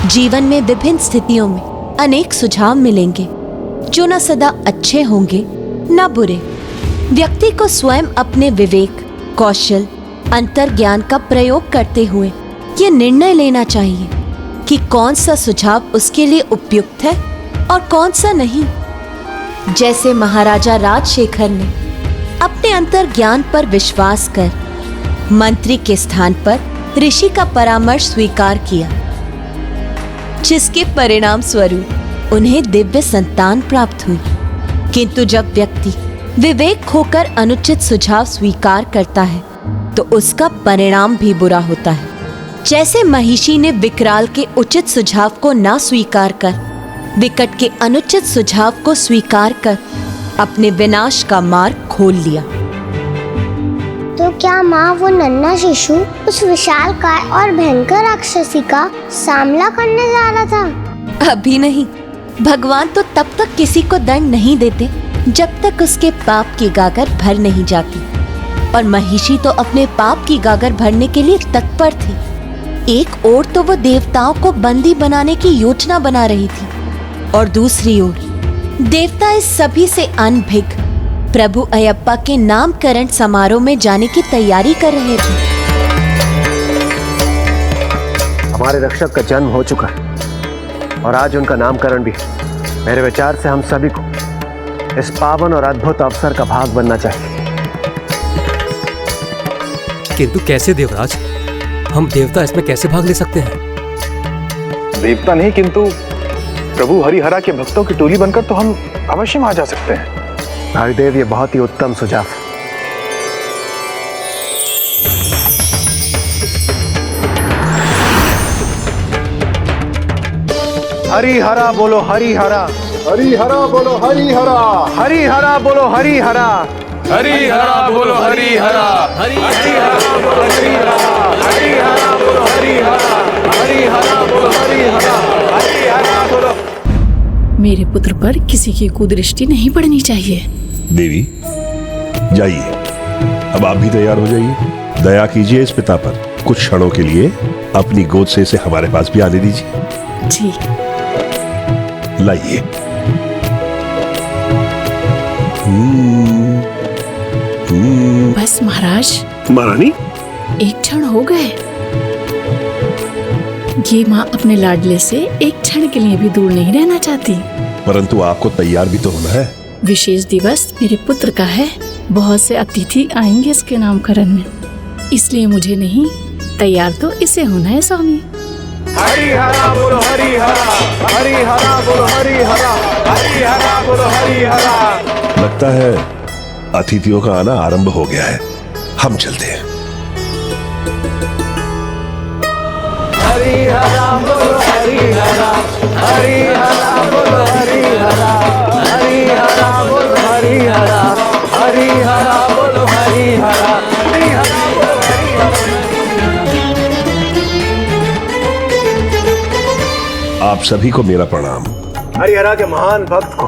जीवन में विभिन्न स्थितियों में अनेक सुझाव मिलेंगे जो न सदा अच्छे होंगे न बुरे। व्यक्ति को स्वयं अपने विवेक, कौशल, अंतर्ज्ञान का प्रयोग करते हुए ये निर्णय लेना चाहिए कि कौन सा सुझाव उसके लिए उपयुक्त है और कौन सा नहीं। जैसे महाराजा राजशेखर ने अपने अंतर्ज्ञान पर विश्वास कर मंत्री के स्थान पर ऋषि का परामर्श स्वीकार किया, जिसके परिणाम स्वरूप उन्हें दिव्य संतान प्राप्त हुई। किंतु जब व्यक्ति विवेक खोकर अनुचित सुझाव स्वीकार करता है तो उसका परिणाम भी बुरा होता है। जैसे महिषी ने विकराल के उचित सुझाव को ना स्वीकार कर विकट के अनुचित सुझाव को स्वीकार कर अपने विनाश का मार्ग खोल लिया। तो क्या माँ वो नन्हा शिशु उस विशालकाय और भयंकर राक्षसी का सामना करने जा रहा था? अभी नहीं। भगवान तो तब तक किसी को दंड नहीं देते जब तक उसके पाप की गागर भर नहीं जाती, और महिषी तो अपने पाप की गागर भरने के लिए तत्पर थी। एक ओर तो वो देवताओं को बंदी बनाने की योजना बना रही थी, और दूसरी ओर देवता इस सभी से अनभिज्ञ प्रभु अयप्पा के नामकरण समारोह में जाने की तैयारी कर रहे थे। हमारे रक्षक का जन्म हो चुका है और आज उनका नामकरण भी। मेरे विचार से हम सभी को इस पावन और अद्भुत अवसर का भाग बनना चाहिए। किंतु कैसे देवराज? हम देवता इसमें कैसे भाग ले सकते हैं? देवता नहीं, किंतु प्रभु हरिहरा के भक्तों की टोली बनकर तो हम अवश्य वहां जा सकते हैं। भाईदेव, ये बहुत ही उत्तम सुझाव है। हरिहरा बोलो, हरिहरा। हरी हरा बोलो हरी हरा, हरी हरा बोलो हरी हरा, हरी हरा बोलो हरी हरा, हरी हरा बोलो हरी हरा, हरी हरा बोलो हरी हरा, हरी हरा बोलो हरी हरा, हरी हरा बोलो। मेरे पुत्र पर किसी की कुदृष्टि नहीं पड़नी चाहिए। देवी जाइए, अब आप भी तैयार हो जाइए। दया कीजिए इस पिता पर, कुछ क्षणों के लिए अपनी गोद से इसे हमारे पास भी आने दीजिए। जी। लाइए। बस महाराज। महारानी, एक क्षण हो गए। ये माँ अपने लाडले से एक क्षण के लिए भी दूर नहीं रहना चाहती। परंतु आपको तैयार भी तो होना है। विशेष दिवस मेरे पुत्र का है, बहुत से अतिथि आएंगे इसके नामकरण में, इसलिए मुझे नहीं, तैयार तो इसे होना है स्वामी। हरी हरा बोलो हरी हरा, हरी हरा बोलो हरी हरा, हरी हरा बोलो हरी हरा। लगता है अतिथियों का आना आरंभ हो गया है, हम चलते हैं। हरी हरा बोलो हरी हरा, हरी हरा बोलो हरी हरा, हरी हरा बोलो हरी हरा, हरी हरा बोलो हरी हरा, हरी हरा बोलो हरी हरा। आप सभी को मेरा प्रणाम। हरिहरा के महान भक्त को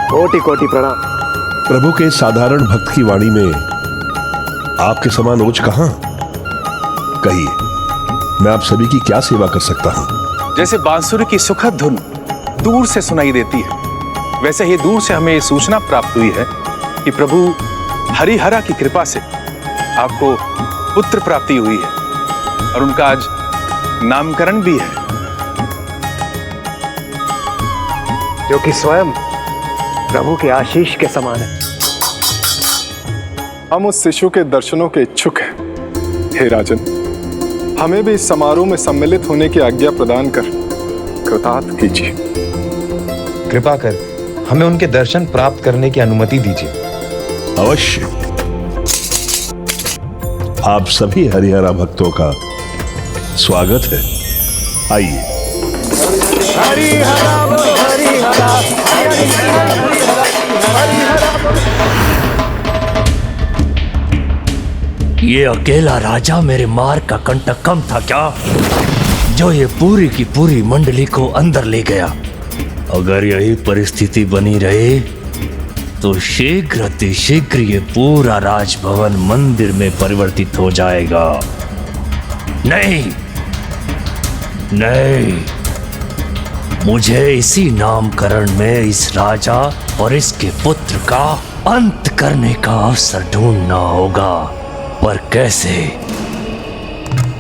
कोटि कोटि प्रणाम। प्रभु के साधारण भक्त की वाणी में आपके समान ओज कहां? कहिए, मैं आप सभी की क्या सेवा कर सकता हूं? जैसे बांसुरी की सुखद धुन दूर से सुनाई देती है, वैसे ही दूर से हमें सूचना प्राप्त हुई है कि प्रभु हरिहरा की कृपा से आपको पुत्र प्राप्ति हुई है और उनका आज नामकरण भी है, जो कि स्वयं प्रभु के आशीष के समान है। हम उस शिशु के दर्शनों के इच्छुक हैं। हे राजन, हमें भी इस समारोह में सम्मिलित होने की आज्ञा प्रदान कर कृतार्थ कीजिए। कृपा कर हमें उनके दर्शन प्राप्त करने की अनुमति दीजिए। अवश्य। आप सभी हरिहरा भक्तों का स्वागत है, आइए। हरी हरा बोलो हरी हरा, हरी हरा, हरी हरा। ये अकेला राजा मेरे मार का कंटक कम था क्या, जो ये पूरी की पूरी मंडली को अंदर ले गया? अगर यही परिस्थिति बनी रही तो शीघ्र अतिशीघ्र ये पूरा राजभवन मंदिर में परिवर्तित हो जाएगा। नहीं नहीं, मुझे इसी नामकरण में इस राजा और इसके पुत्र का अंत करने का अवसर ढूंढना होगा। पर कैसे?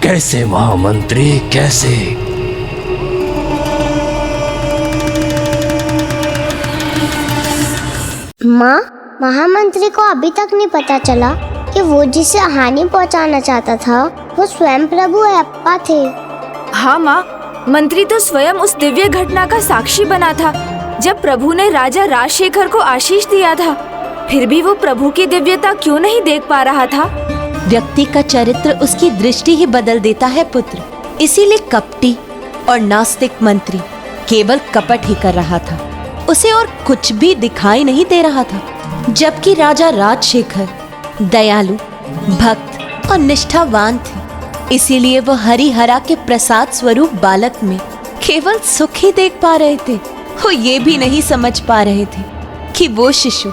कैसे महामंत्री, कैसे? माँ, महामंत्री को अभी तक नहीं पता चला कि वो जिसे हानि पहुँचाना चाहता था वो स्वयं प्रभु अयप्पा थे। हाँ माँ, मंत्री तो स्वयं उस दिव्य घटना का साक्षी बना था जब प्रभु ने राजा राजशेखर को आशीष दिया था। फिर भी वो प्रभु की दिव्यता क्यों नहीं देख पा रहा था? व्यक्ति का चरित्र उसकी दृष्टि ही बदल देता है पुत्र। इसीलिए कपटी और नास्तिक मंत्री केवल कपट ही कर रहा था, उसे और कुछ भी दिखाई नहीं दे रहा था। जबकि राजा राजशेखर दयालु, भक्त और निष्ठावान थे, इसीलिए वो हरिहरा के प्रसाद स्वरूप बालक में केवल सुख ही देख पा रहे थे। वो ये भी नहीं समझ पा रहे थे कि वो शिशु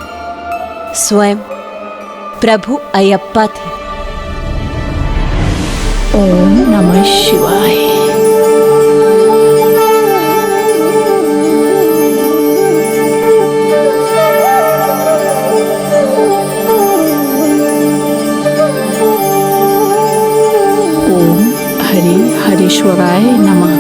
स्वयं प्रभु अयप्पा थे। ओम नमः शिवाय। ओम हरि हरीश्वराय नमः।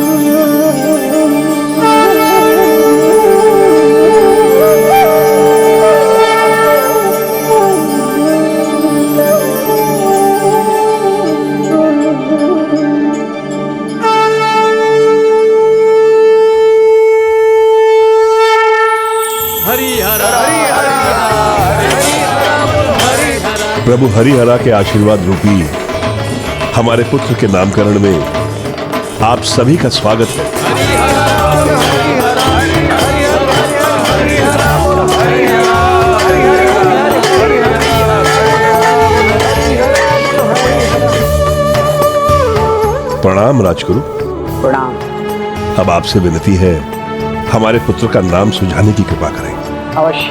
प्रभु हरिहरा के आशीर्वाद रूपी हमारे पुत्र के नामकरण में आप सभी का स्वागत है। प्रणाम राजगुरु। प्रणाम। अब आपसे विनती है, हमारे पुत्र का नाम सुझाने की कृपा करें। अवश्य।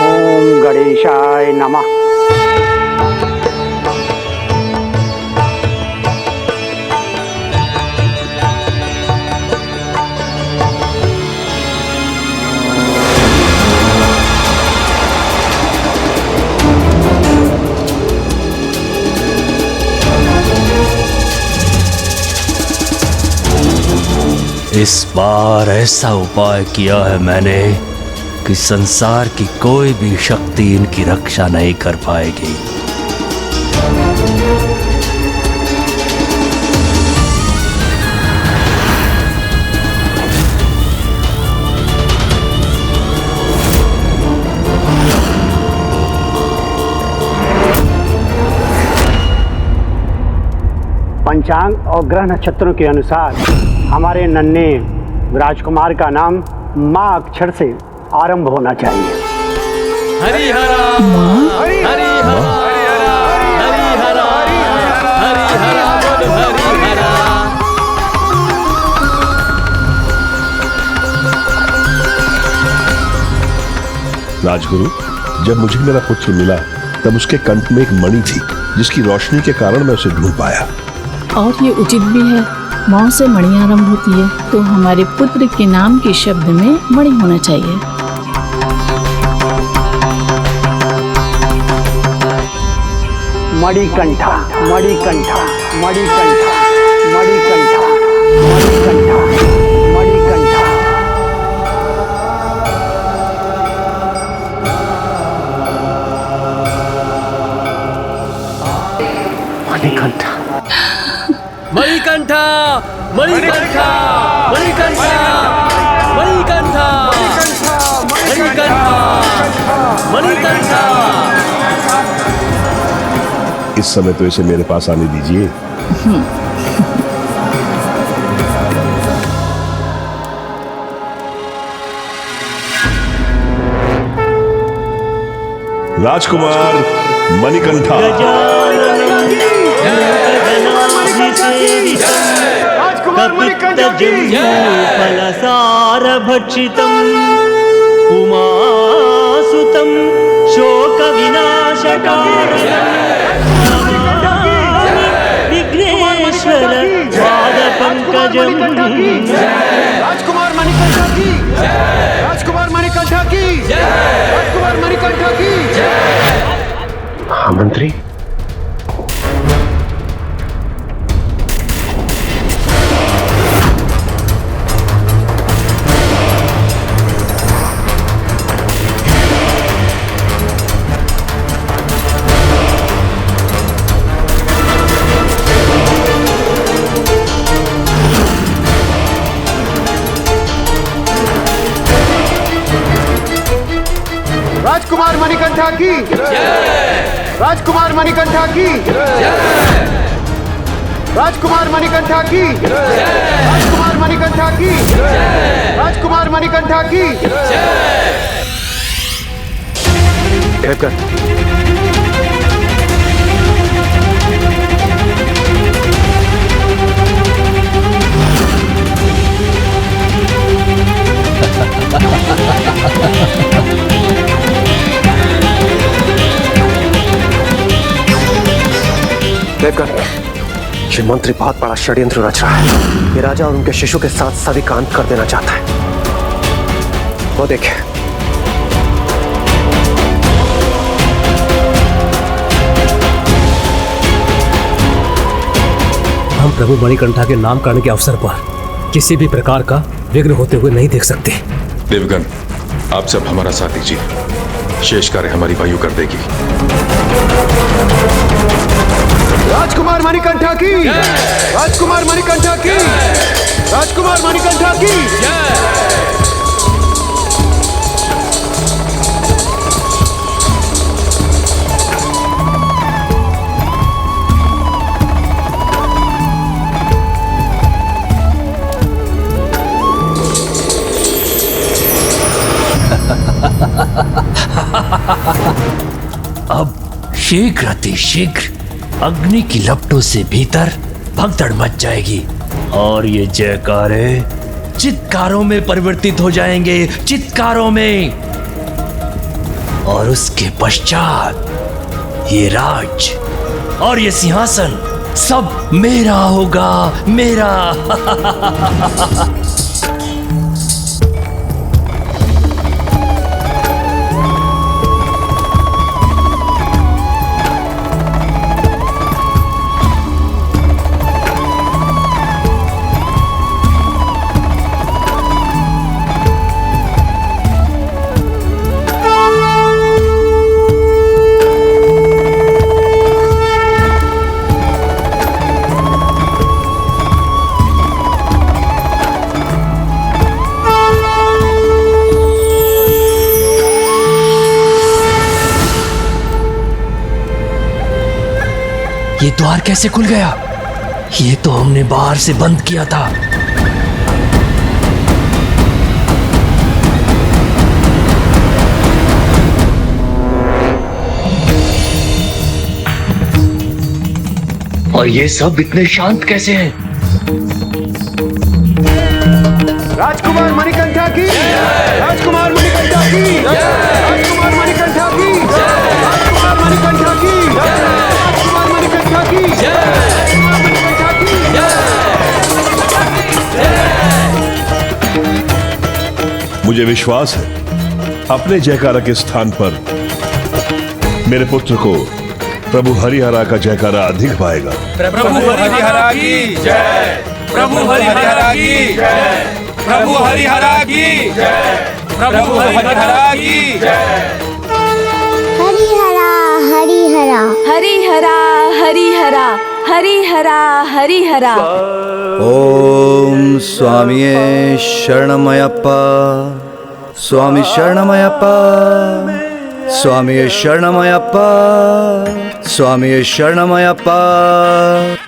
ओम गणेशाय नमः। इस बार ऐसा उपाय किया है मैंने कि संसार की कोई भी शक्ति इनकी रक्षा नहीं कर पाएगी। पंचांग और ग्रह नक्षत्रों के अनुसार हमारे नन्हे राजकुमार का नाम माँ अक्षर से आरंभ होना चाहिए। हरि हरा हरि हरि हरा हरि हरा हरि हरा हरि हरा। राजगुरु, जब मुझे मेरा पुत्र मिला तब उसके कंठ में एक मणि थी जिसकी रोशनी के कारण मैं उसे ढूंढ पाया। और ये उचित भी है, माँ से मणि आरंभ होती है तो हमारे पुत्र के नाम के शब्द में मणि होना चाहिए। मणिकंठा मणिकंठा मणिकंठा मणिकंठा मणिकंठा मणिकंठा। मणिकंठा मणिकंठा मणिकंठा मणिकंठा मणिकंठा मणिकंठा मणिकंठा। इस समय तो इसे मेरे पास आने दीजिए। राजकुमार मणिकंठा। फलसारभक्षितम् उमासुतं शोकविनाशकारणं विघ्नेश्वर पादपङ्कजम्। राजकुमार मणिकंठा की राजकुमार मणिकंठा की राजकुमार मणिकंठा की। महामंत्री, राजकुमार मणिकंठा की राजकुमार मणिकंठा की राजकुमार मणिकंठा की राजकुमार मणिकंठा की राजकुमार मणिकंठा की। देवगन, देवगन, ये मंत्री बहुत बड़ा षड्यंत्र रच रहा है। ये राजा और उनके शिशु के साथ सभी का अंत कर देना चाहता है। वो देखे। हम प्रभु मणिकंठा के नामकरण के अवसर पर किसी भी प्रकार का विघ्न होते हुए नहीं देख सकते। देवगन, आप सब हमारा साथ दीजिए, शेष कार्य हमारी वायु कर देगी। राजकुमार मणिकंठा की राजकुमार मणिकंठा की राजकुमार मणिकंठा की। अब शीघ्र अति शीघ्र अग्नि की लपटों से भीतर भगदड़ मच जाएगी और ये जयकारे चित्कारों में परिवर्तित हो जाएंगे, चित्कारों में। और उसके पश्चात ये राज और ये सिंहासन सब मेरा होगा, मेरा। ये द्वार कैसे खुल गया? ये तो हमने बाहर से बंद किया था। और ये सब इतने शांत कैसे हैं? राजकुमार मणिकंठा की, राजकुमार मणिकंठा की, राजकुमार मणिकंठा की, राजकुमार मणिकंठा की, राजकुमार मणिकंठा की, मुझे विश्वास है अपने जयकारा के स्थान पर मेरे पुत्र को प्रभु हरिहरा का जयकारा अधिक पाएगा। प्रभु हरिहरा की जय, प्रभु हरिहरा की जय, प्रभु हरिहरा की जय, प्रभु हरिहरा की जय। हरिहरा हरिहरा हरिहरा हरिहरा हरिहरा हरिहरा। ओम स्वामिये शरणमयप्पा, स्वामी शरणमयप्पा, स्वामी शरणमयप्पा, स्वामी शरणमयप्पा।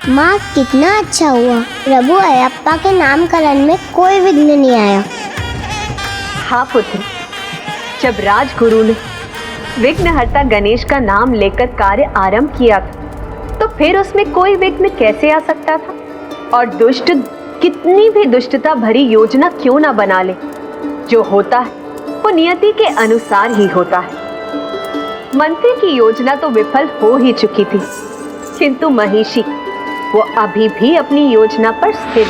माँ कितना अच्छा हुआ, प्रभु अयप्पा के नामकरण में कोई विघ्न नहीं आया। हाँ पुत्र, जब राजगुरु ने विघ्नहर्ता गणेश का नाम लेकर कार्य आरंभ किया था तो फिर उसमें कोई विघ्न कैसे आ सकता था? और दुष्ट कितनी भी दुष्टता भरी योजना क्यों ना बना ले, जो होता है वो नियति के अनुसार ही होता है। मंत्री की योजना तो विफल हो ही चुकी थी, किंतु महिषी वो अभी भी अपनी योजना पर स्थिर।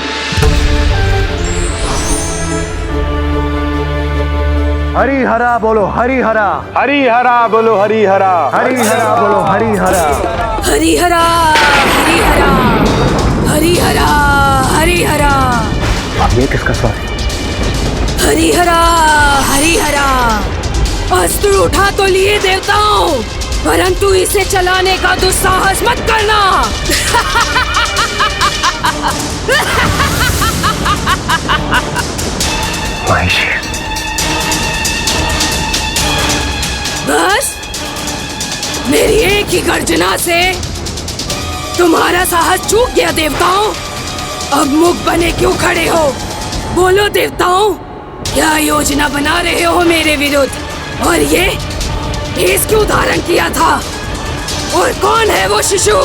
हरिहरा बोलो हरिहरा, हरिहरा बोलो हरिहरा, हरिहरा बोलो हरिहरा, हरिहरा हरिहरा हरिहरा हरिहरा। ये किसका स्वर है? हरिहरा हरिहरा। अस्त्र उठा तो लिए देवताओं, परंतु इसे चलाने का दुस्साहस मत करना। महिषी, बस मेरी एक ही गर्जना से तुम्हारा साहस चूक गया देवताओं। अब मुख बने क्यों खड़े हो? बोलो देवताओं, क्या योजना बना रहे हो मेरे विरुद्ध? और ये इस क्यों धारण किया था? और कौन है वो शिशु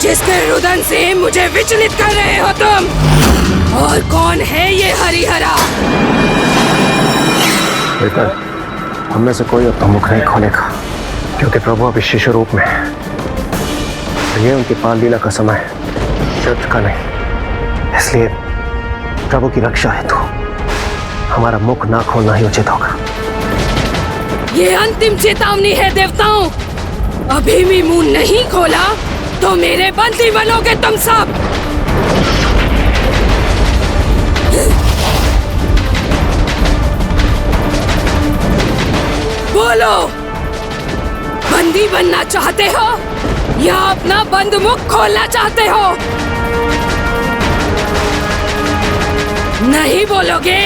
जिसके रुदन से मुझे विचलित कर रहे हो तुम? और कौन है ये हरिहरा? बेटा, हम में से कोई अब तो मुख नहीं खोलेगा, क्योंकि प्रभु अभी शिशु रूप में है। तो ये उनकी बाल लीला का समय है, युद्ध का नहीं। इसलिए प्रभु की रक्षा हेतु हमारा मुख ना खोलना ही उचित होगा। ये अंतिम चेतावनी है देवताओं। अभी भी मुंह नहीं खोला तो मेरे बंदी बनोगे तुम सब। बोलो, बंदी बनना चाहते हो या अपना बंद मुख खोलना चाहते हो? नहीं बोलोगे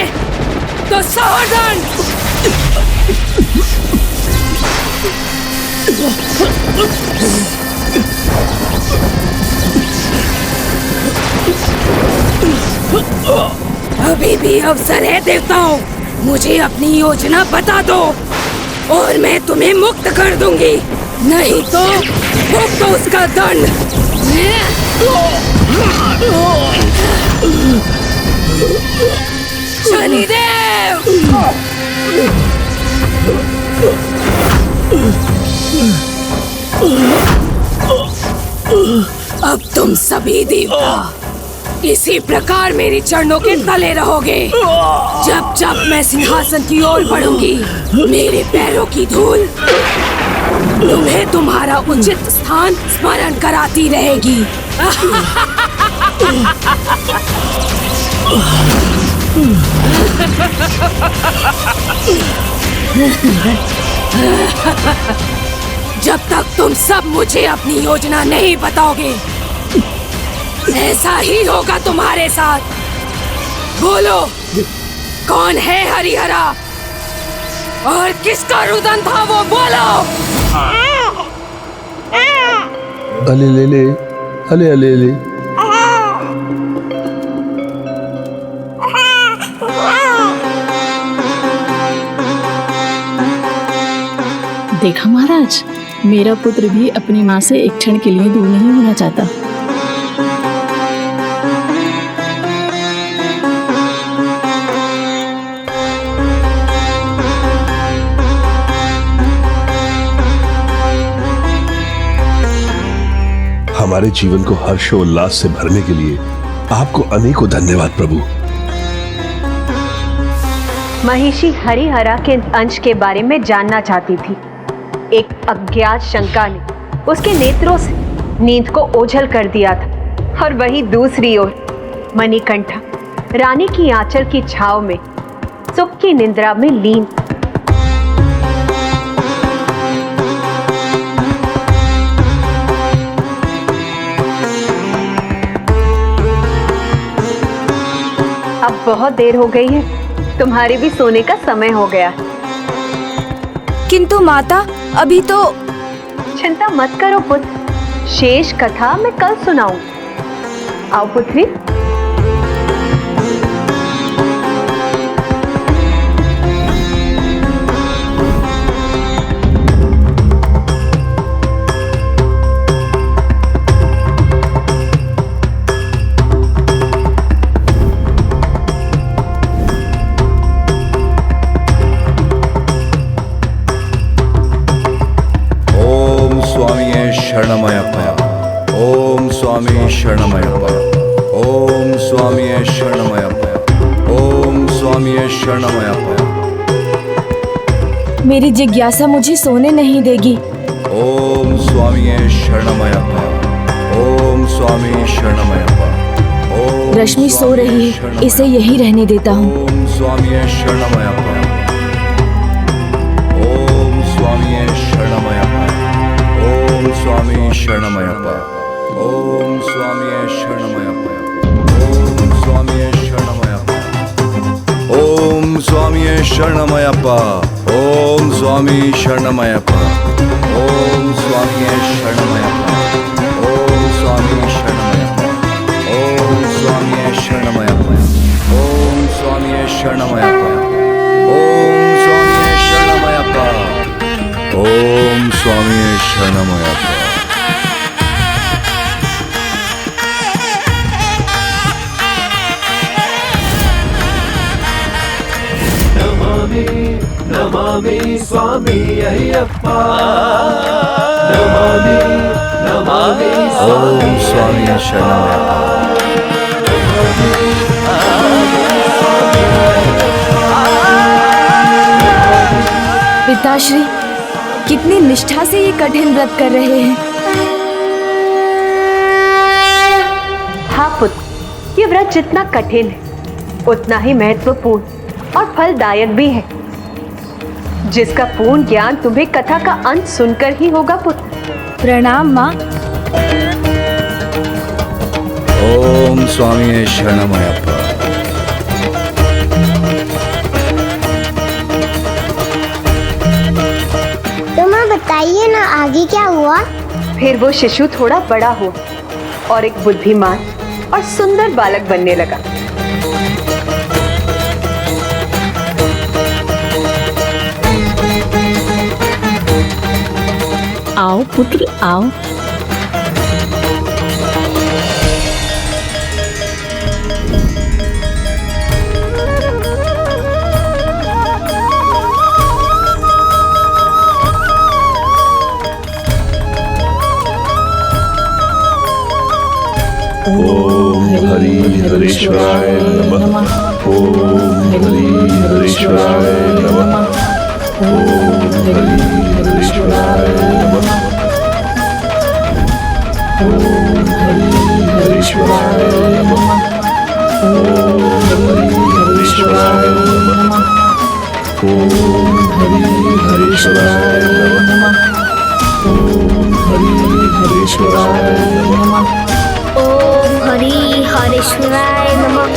तो सावधान। अभी भी अवसर है देवताओं, मुझे अपनी योजना बता दो और मैं तुम्हें मुक्त कर दूंगी। नहीं तो भुगतो उसका दंड। शनिदेव! अब तुम सभी देवता इसी प्रकार मेरे चरणों के तले रहोगे। जब जब मैं सिंहासन की ओर बढ़ूंगी, मेरे पैरों की धूल तुम्हें तुम्हारा उचित स्थान स्मरण कराती रहेगी। जब तक तुम सब मुझे अपनी योजना नहीं बताओगे, ऐसा ही होगा तुम्हारे साथ। बोलो, कौन है हरिहरा और किसका रुदन था वो बोलो। अले ले ले, अले अले ले। देखा महाराज, मेरा पुत्र भी अपनी माँ से एक क्षण के लिए दूर नहीं होना चाहता। हमारे जीवन को हर्षोल्लास से भरने के लिए आपको अनेकों धन्यवाद प्रभु। महिषी हरिहरा के अंश के बारे में जानना चाहती थी। एक अज्ञात शंका ने उसके नेत्रों से नींद को ओझल कर दिया था और वहीं दूसरी ओर मणिकंठा रानी की आंचल की छाव में सुख की निंद्रा में लीन। अब बहुत देर हो गई है, तुम्हारे भी सोने का समय हो गया। किंतु माता, अभी तो। चिंता मत करो पुत्र, शेष कथा मैं कल सुनाऊं। आओ पुत्री। शरणमयप्पा। ओम स्वामी शरणमयप्पा। ओम स्वामी शरणमयप्पा। ओम स्वामी शरणमयप्पा। मेरी जिज्ञासा मुझे सोने नहीं देगी। ओम स्वामी शरणमयप्पा। ओम स्वामी शरणमयप्पा। रश्मि सो रही है, इसे यही रहने देता हूँ। ओम स्वामी शरणमयप्पा। ओम स्वामी शरणमयप्पा। ओम स्वामी शरणमयप्पा। ओम स्वामी शरणमयप्पा। ओम स्वामी शरणमयप्पा। ओम स्वामी शरणमयप्पा। ओम स्वामी शरणमयप्पा। ओम स्वामी शरणमयप्पा। ओम स्वामी शरणमयप्पा। ओम स्वामी शरणमयप्पा। ओम स्वामी शरणमयप्पा। ओम स्वामी शरणमयप्पा। ओम स्वामी शरणमयप्पा। नमामि नमामि स्वामी अय्यप्पा। नमामि नमामि ओम स्वामी शरणमयप्पा। पिताश्री, कितनी निष्ठा से ये कठिन व्रत कर रहे हैं। हाँ पुत्र, ये व्रत जितना कठिन है उतना ही महत्वपूर्ण और फलदायक भी है, जिसका पूर्ण ज्ञान तुम्हें कथा का अंत सुनकर ही होगा पुत्र। प्रणाम माँ। ओम स्वामी शरणमयप्पा। तुम्हें बताइए ना आगे क्या हुआ। फिर वो शिशु थोड़ा बड़ा हो और एक बुद्धिमान और सुंदर बालक बनने लगा। आओ पुत्र आओ। ओम हरि हरीश्वराय नमः। ओम हरि हरीश्वराय नमः। ओम हरि हरीश्वराय नमः। ओम हरि हरीश्वराय नमः। ओम हरि हरीश्वराय नमः। ओम हरि हरीश्वराय नमः। ओम हरि हरीश्वराय नमः। ओम हरि हरीश्वराय नमः।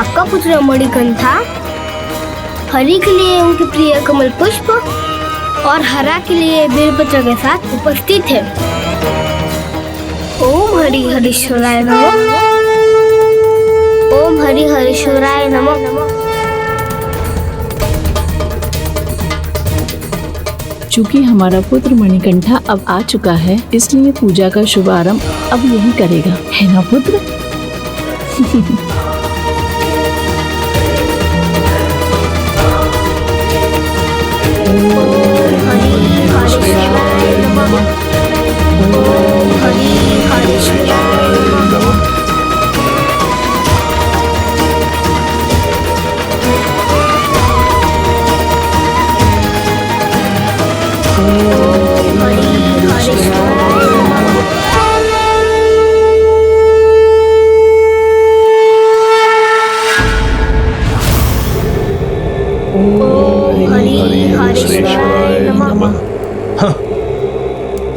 आपका पुत्र मणिकंठा हरि के लिए उनके प्रिय कमल पुष्प और हरा के लिए बेलपत्र के साथ उपस्थित है। ओम हरि हरीश्वराय नमः। ओम हरि हरीश्वराय नमः। चूंकि हमारा पुत्र मणिकंठा अब आ चुका है, इसलिए पूजा का शुभारंभ अब यही करेगा, है ना पुत्र?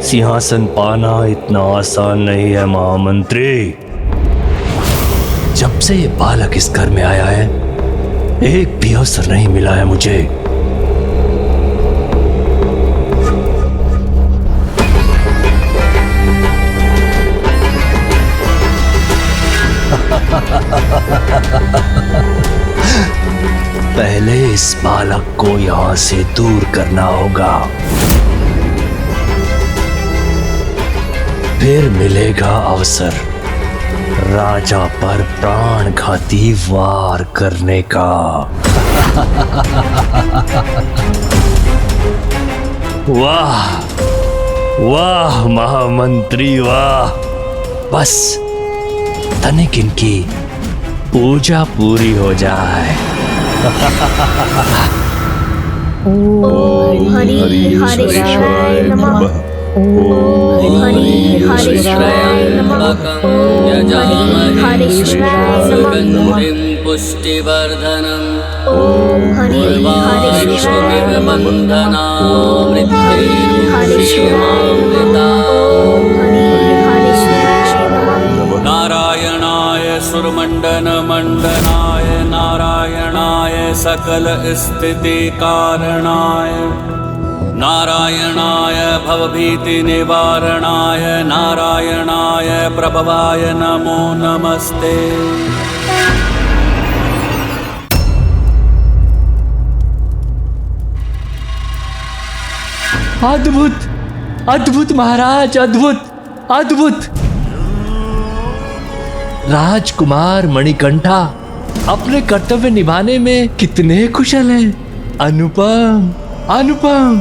सिंहासन पाना इतना आसान नहीं है महामंत्री। जब से ये बालक इस घर में आया है, एक भी अवसर नहीं मिला है मुझे। पहले इस बालक को यहां से दूर करना होगा, फिर मिलेगा अवसर राजा पर प्राणघाती वार करने का। वाह वाह महामंत्री वाह। बस तनिक इनकी पूजा पूरी हो जाए। ओम हरि हरीश्वराय नमः। ओम हरि हरीश्वराय नमः। ओम हरि हरीश्वराय नमः। पुष्टिवर्धनम् ओम हरि हरीश्वराय नमः। ओम हरि हरीश्वराय नमः। नारायणाय सुरमंडन मंडनाय नारायणाय सकल स्थिति कारणाय नारायणाय भवभीति निवारणाय नारायणाय प्रभवाय नमो नमस्ते। अद्भुत अद्भुत महाराज, अद्भुत अद्भुत। राजकुमार मणिकंठा अपने कर्तव्य निभाने में कितने कुशल हैं। अनुपम अनुपम।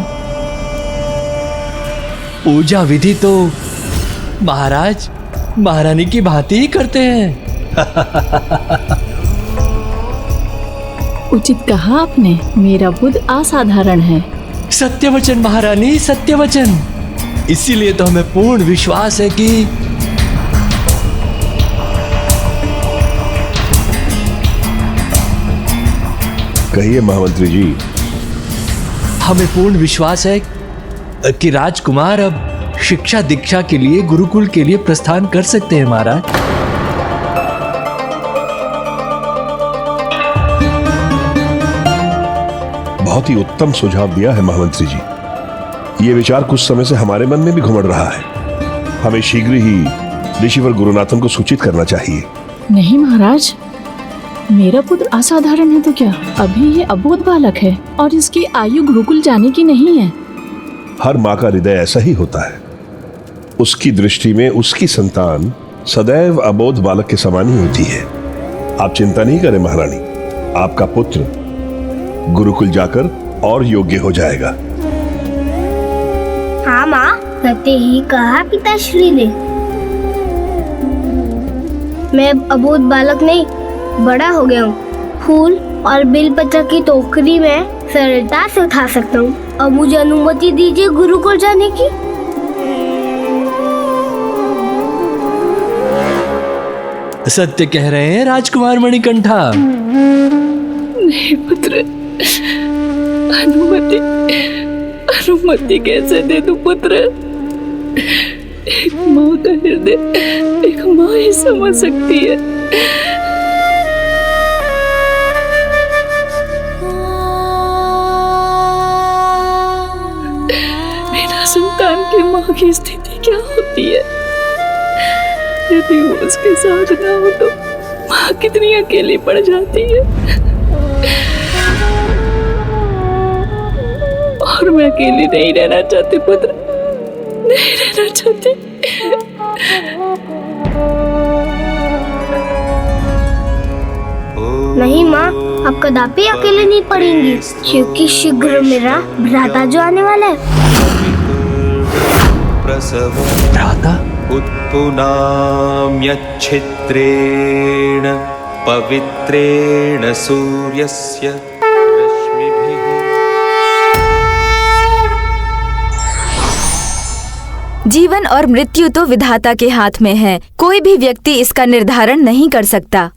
पूजा विधि तो महाराज महारानी की भांति ही करते हैं। उचित कहा आपने, मेरा बुद्ध असाधारण है। सत्य वचन महारानी, सत्य वचन। इसीलिए तो हमें पूर्ण विश्वास है कि कहिए महामंत्री जी। हमें पूर्ण विश्वास है कि राजकुमार अब शिक्षा दीक्षा के लिए गुरुकुल के लिए प्रस्थान कर सकते हैं महाराज। बहुत ही उत्तम सुझाव दिया है महामंत्री जी। ये विचार कुछ समय से हमारे मन में भी घुमड़ रहा है। हमें शीघ्र ही ऋषिवर गुरुनाथन को सूचित करना चाहिए। नहीं महाराज, मेरा पुत्र असाधारण है तो क्या, अभी ये अबोध बालक है और इसकी आयु गुरुकुल जाने की नहीं है। हर माँ का हृदय ऐसा ही होता है। उसकी दृष्टि में उसकी संतान सदैव अबोध बालक के समान ही होती है। आप चिंता नहीं करें महारानी, आपका पुत्र गुरुकुल जाकर और योग्य हो जाएगा। हाँ माँ, सत्य ही कहा पिताश्री ने। मैं अब अबोध बालक नहीं, बड़ा हो गया हूँ। फूल और बेलपत्र की टोकरी में सरलता से उठा सकता हूँ। अब मुझे अनुमति दीजिए गुरुकुल जाने की। सत्य कह रहे हैं राजकुमार मणिकंठा। नहीं पुत्र, अनुमति कैसे दे दूं पुत्र? एक माँ का हृदय एक माँ ही समझ सकती है। बिना संतान के माँ की स्थिति क्या होती है? यदि वो उसके साथ ना हो तो माँ कितनी अकेली पड़ जाती है। और मैं अकेली नहीं रहना चाहती पुत्र, नहीं रहना चाहती। नहीं माँ, आप कदापि अकेले नहीं पड़ेंगी, क्योंकि शीघ्र मेरा भ्राता जो आने वाला है। भ्राता? उत्पुनाम्यच्छिद्रेण पवित्रेण सूर्यस्य रश्मिभिः। जीवन और मृत्यु तो विधाता के हाथ में है। कोई भी व्यक्ति इसका निर्धारण नहीं कर सकता।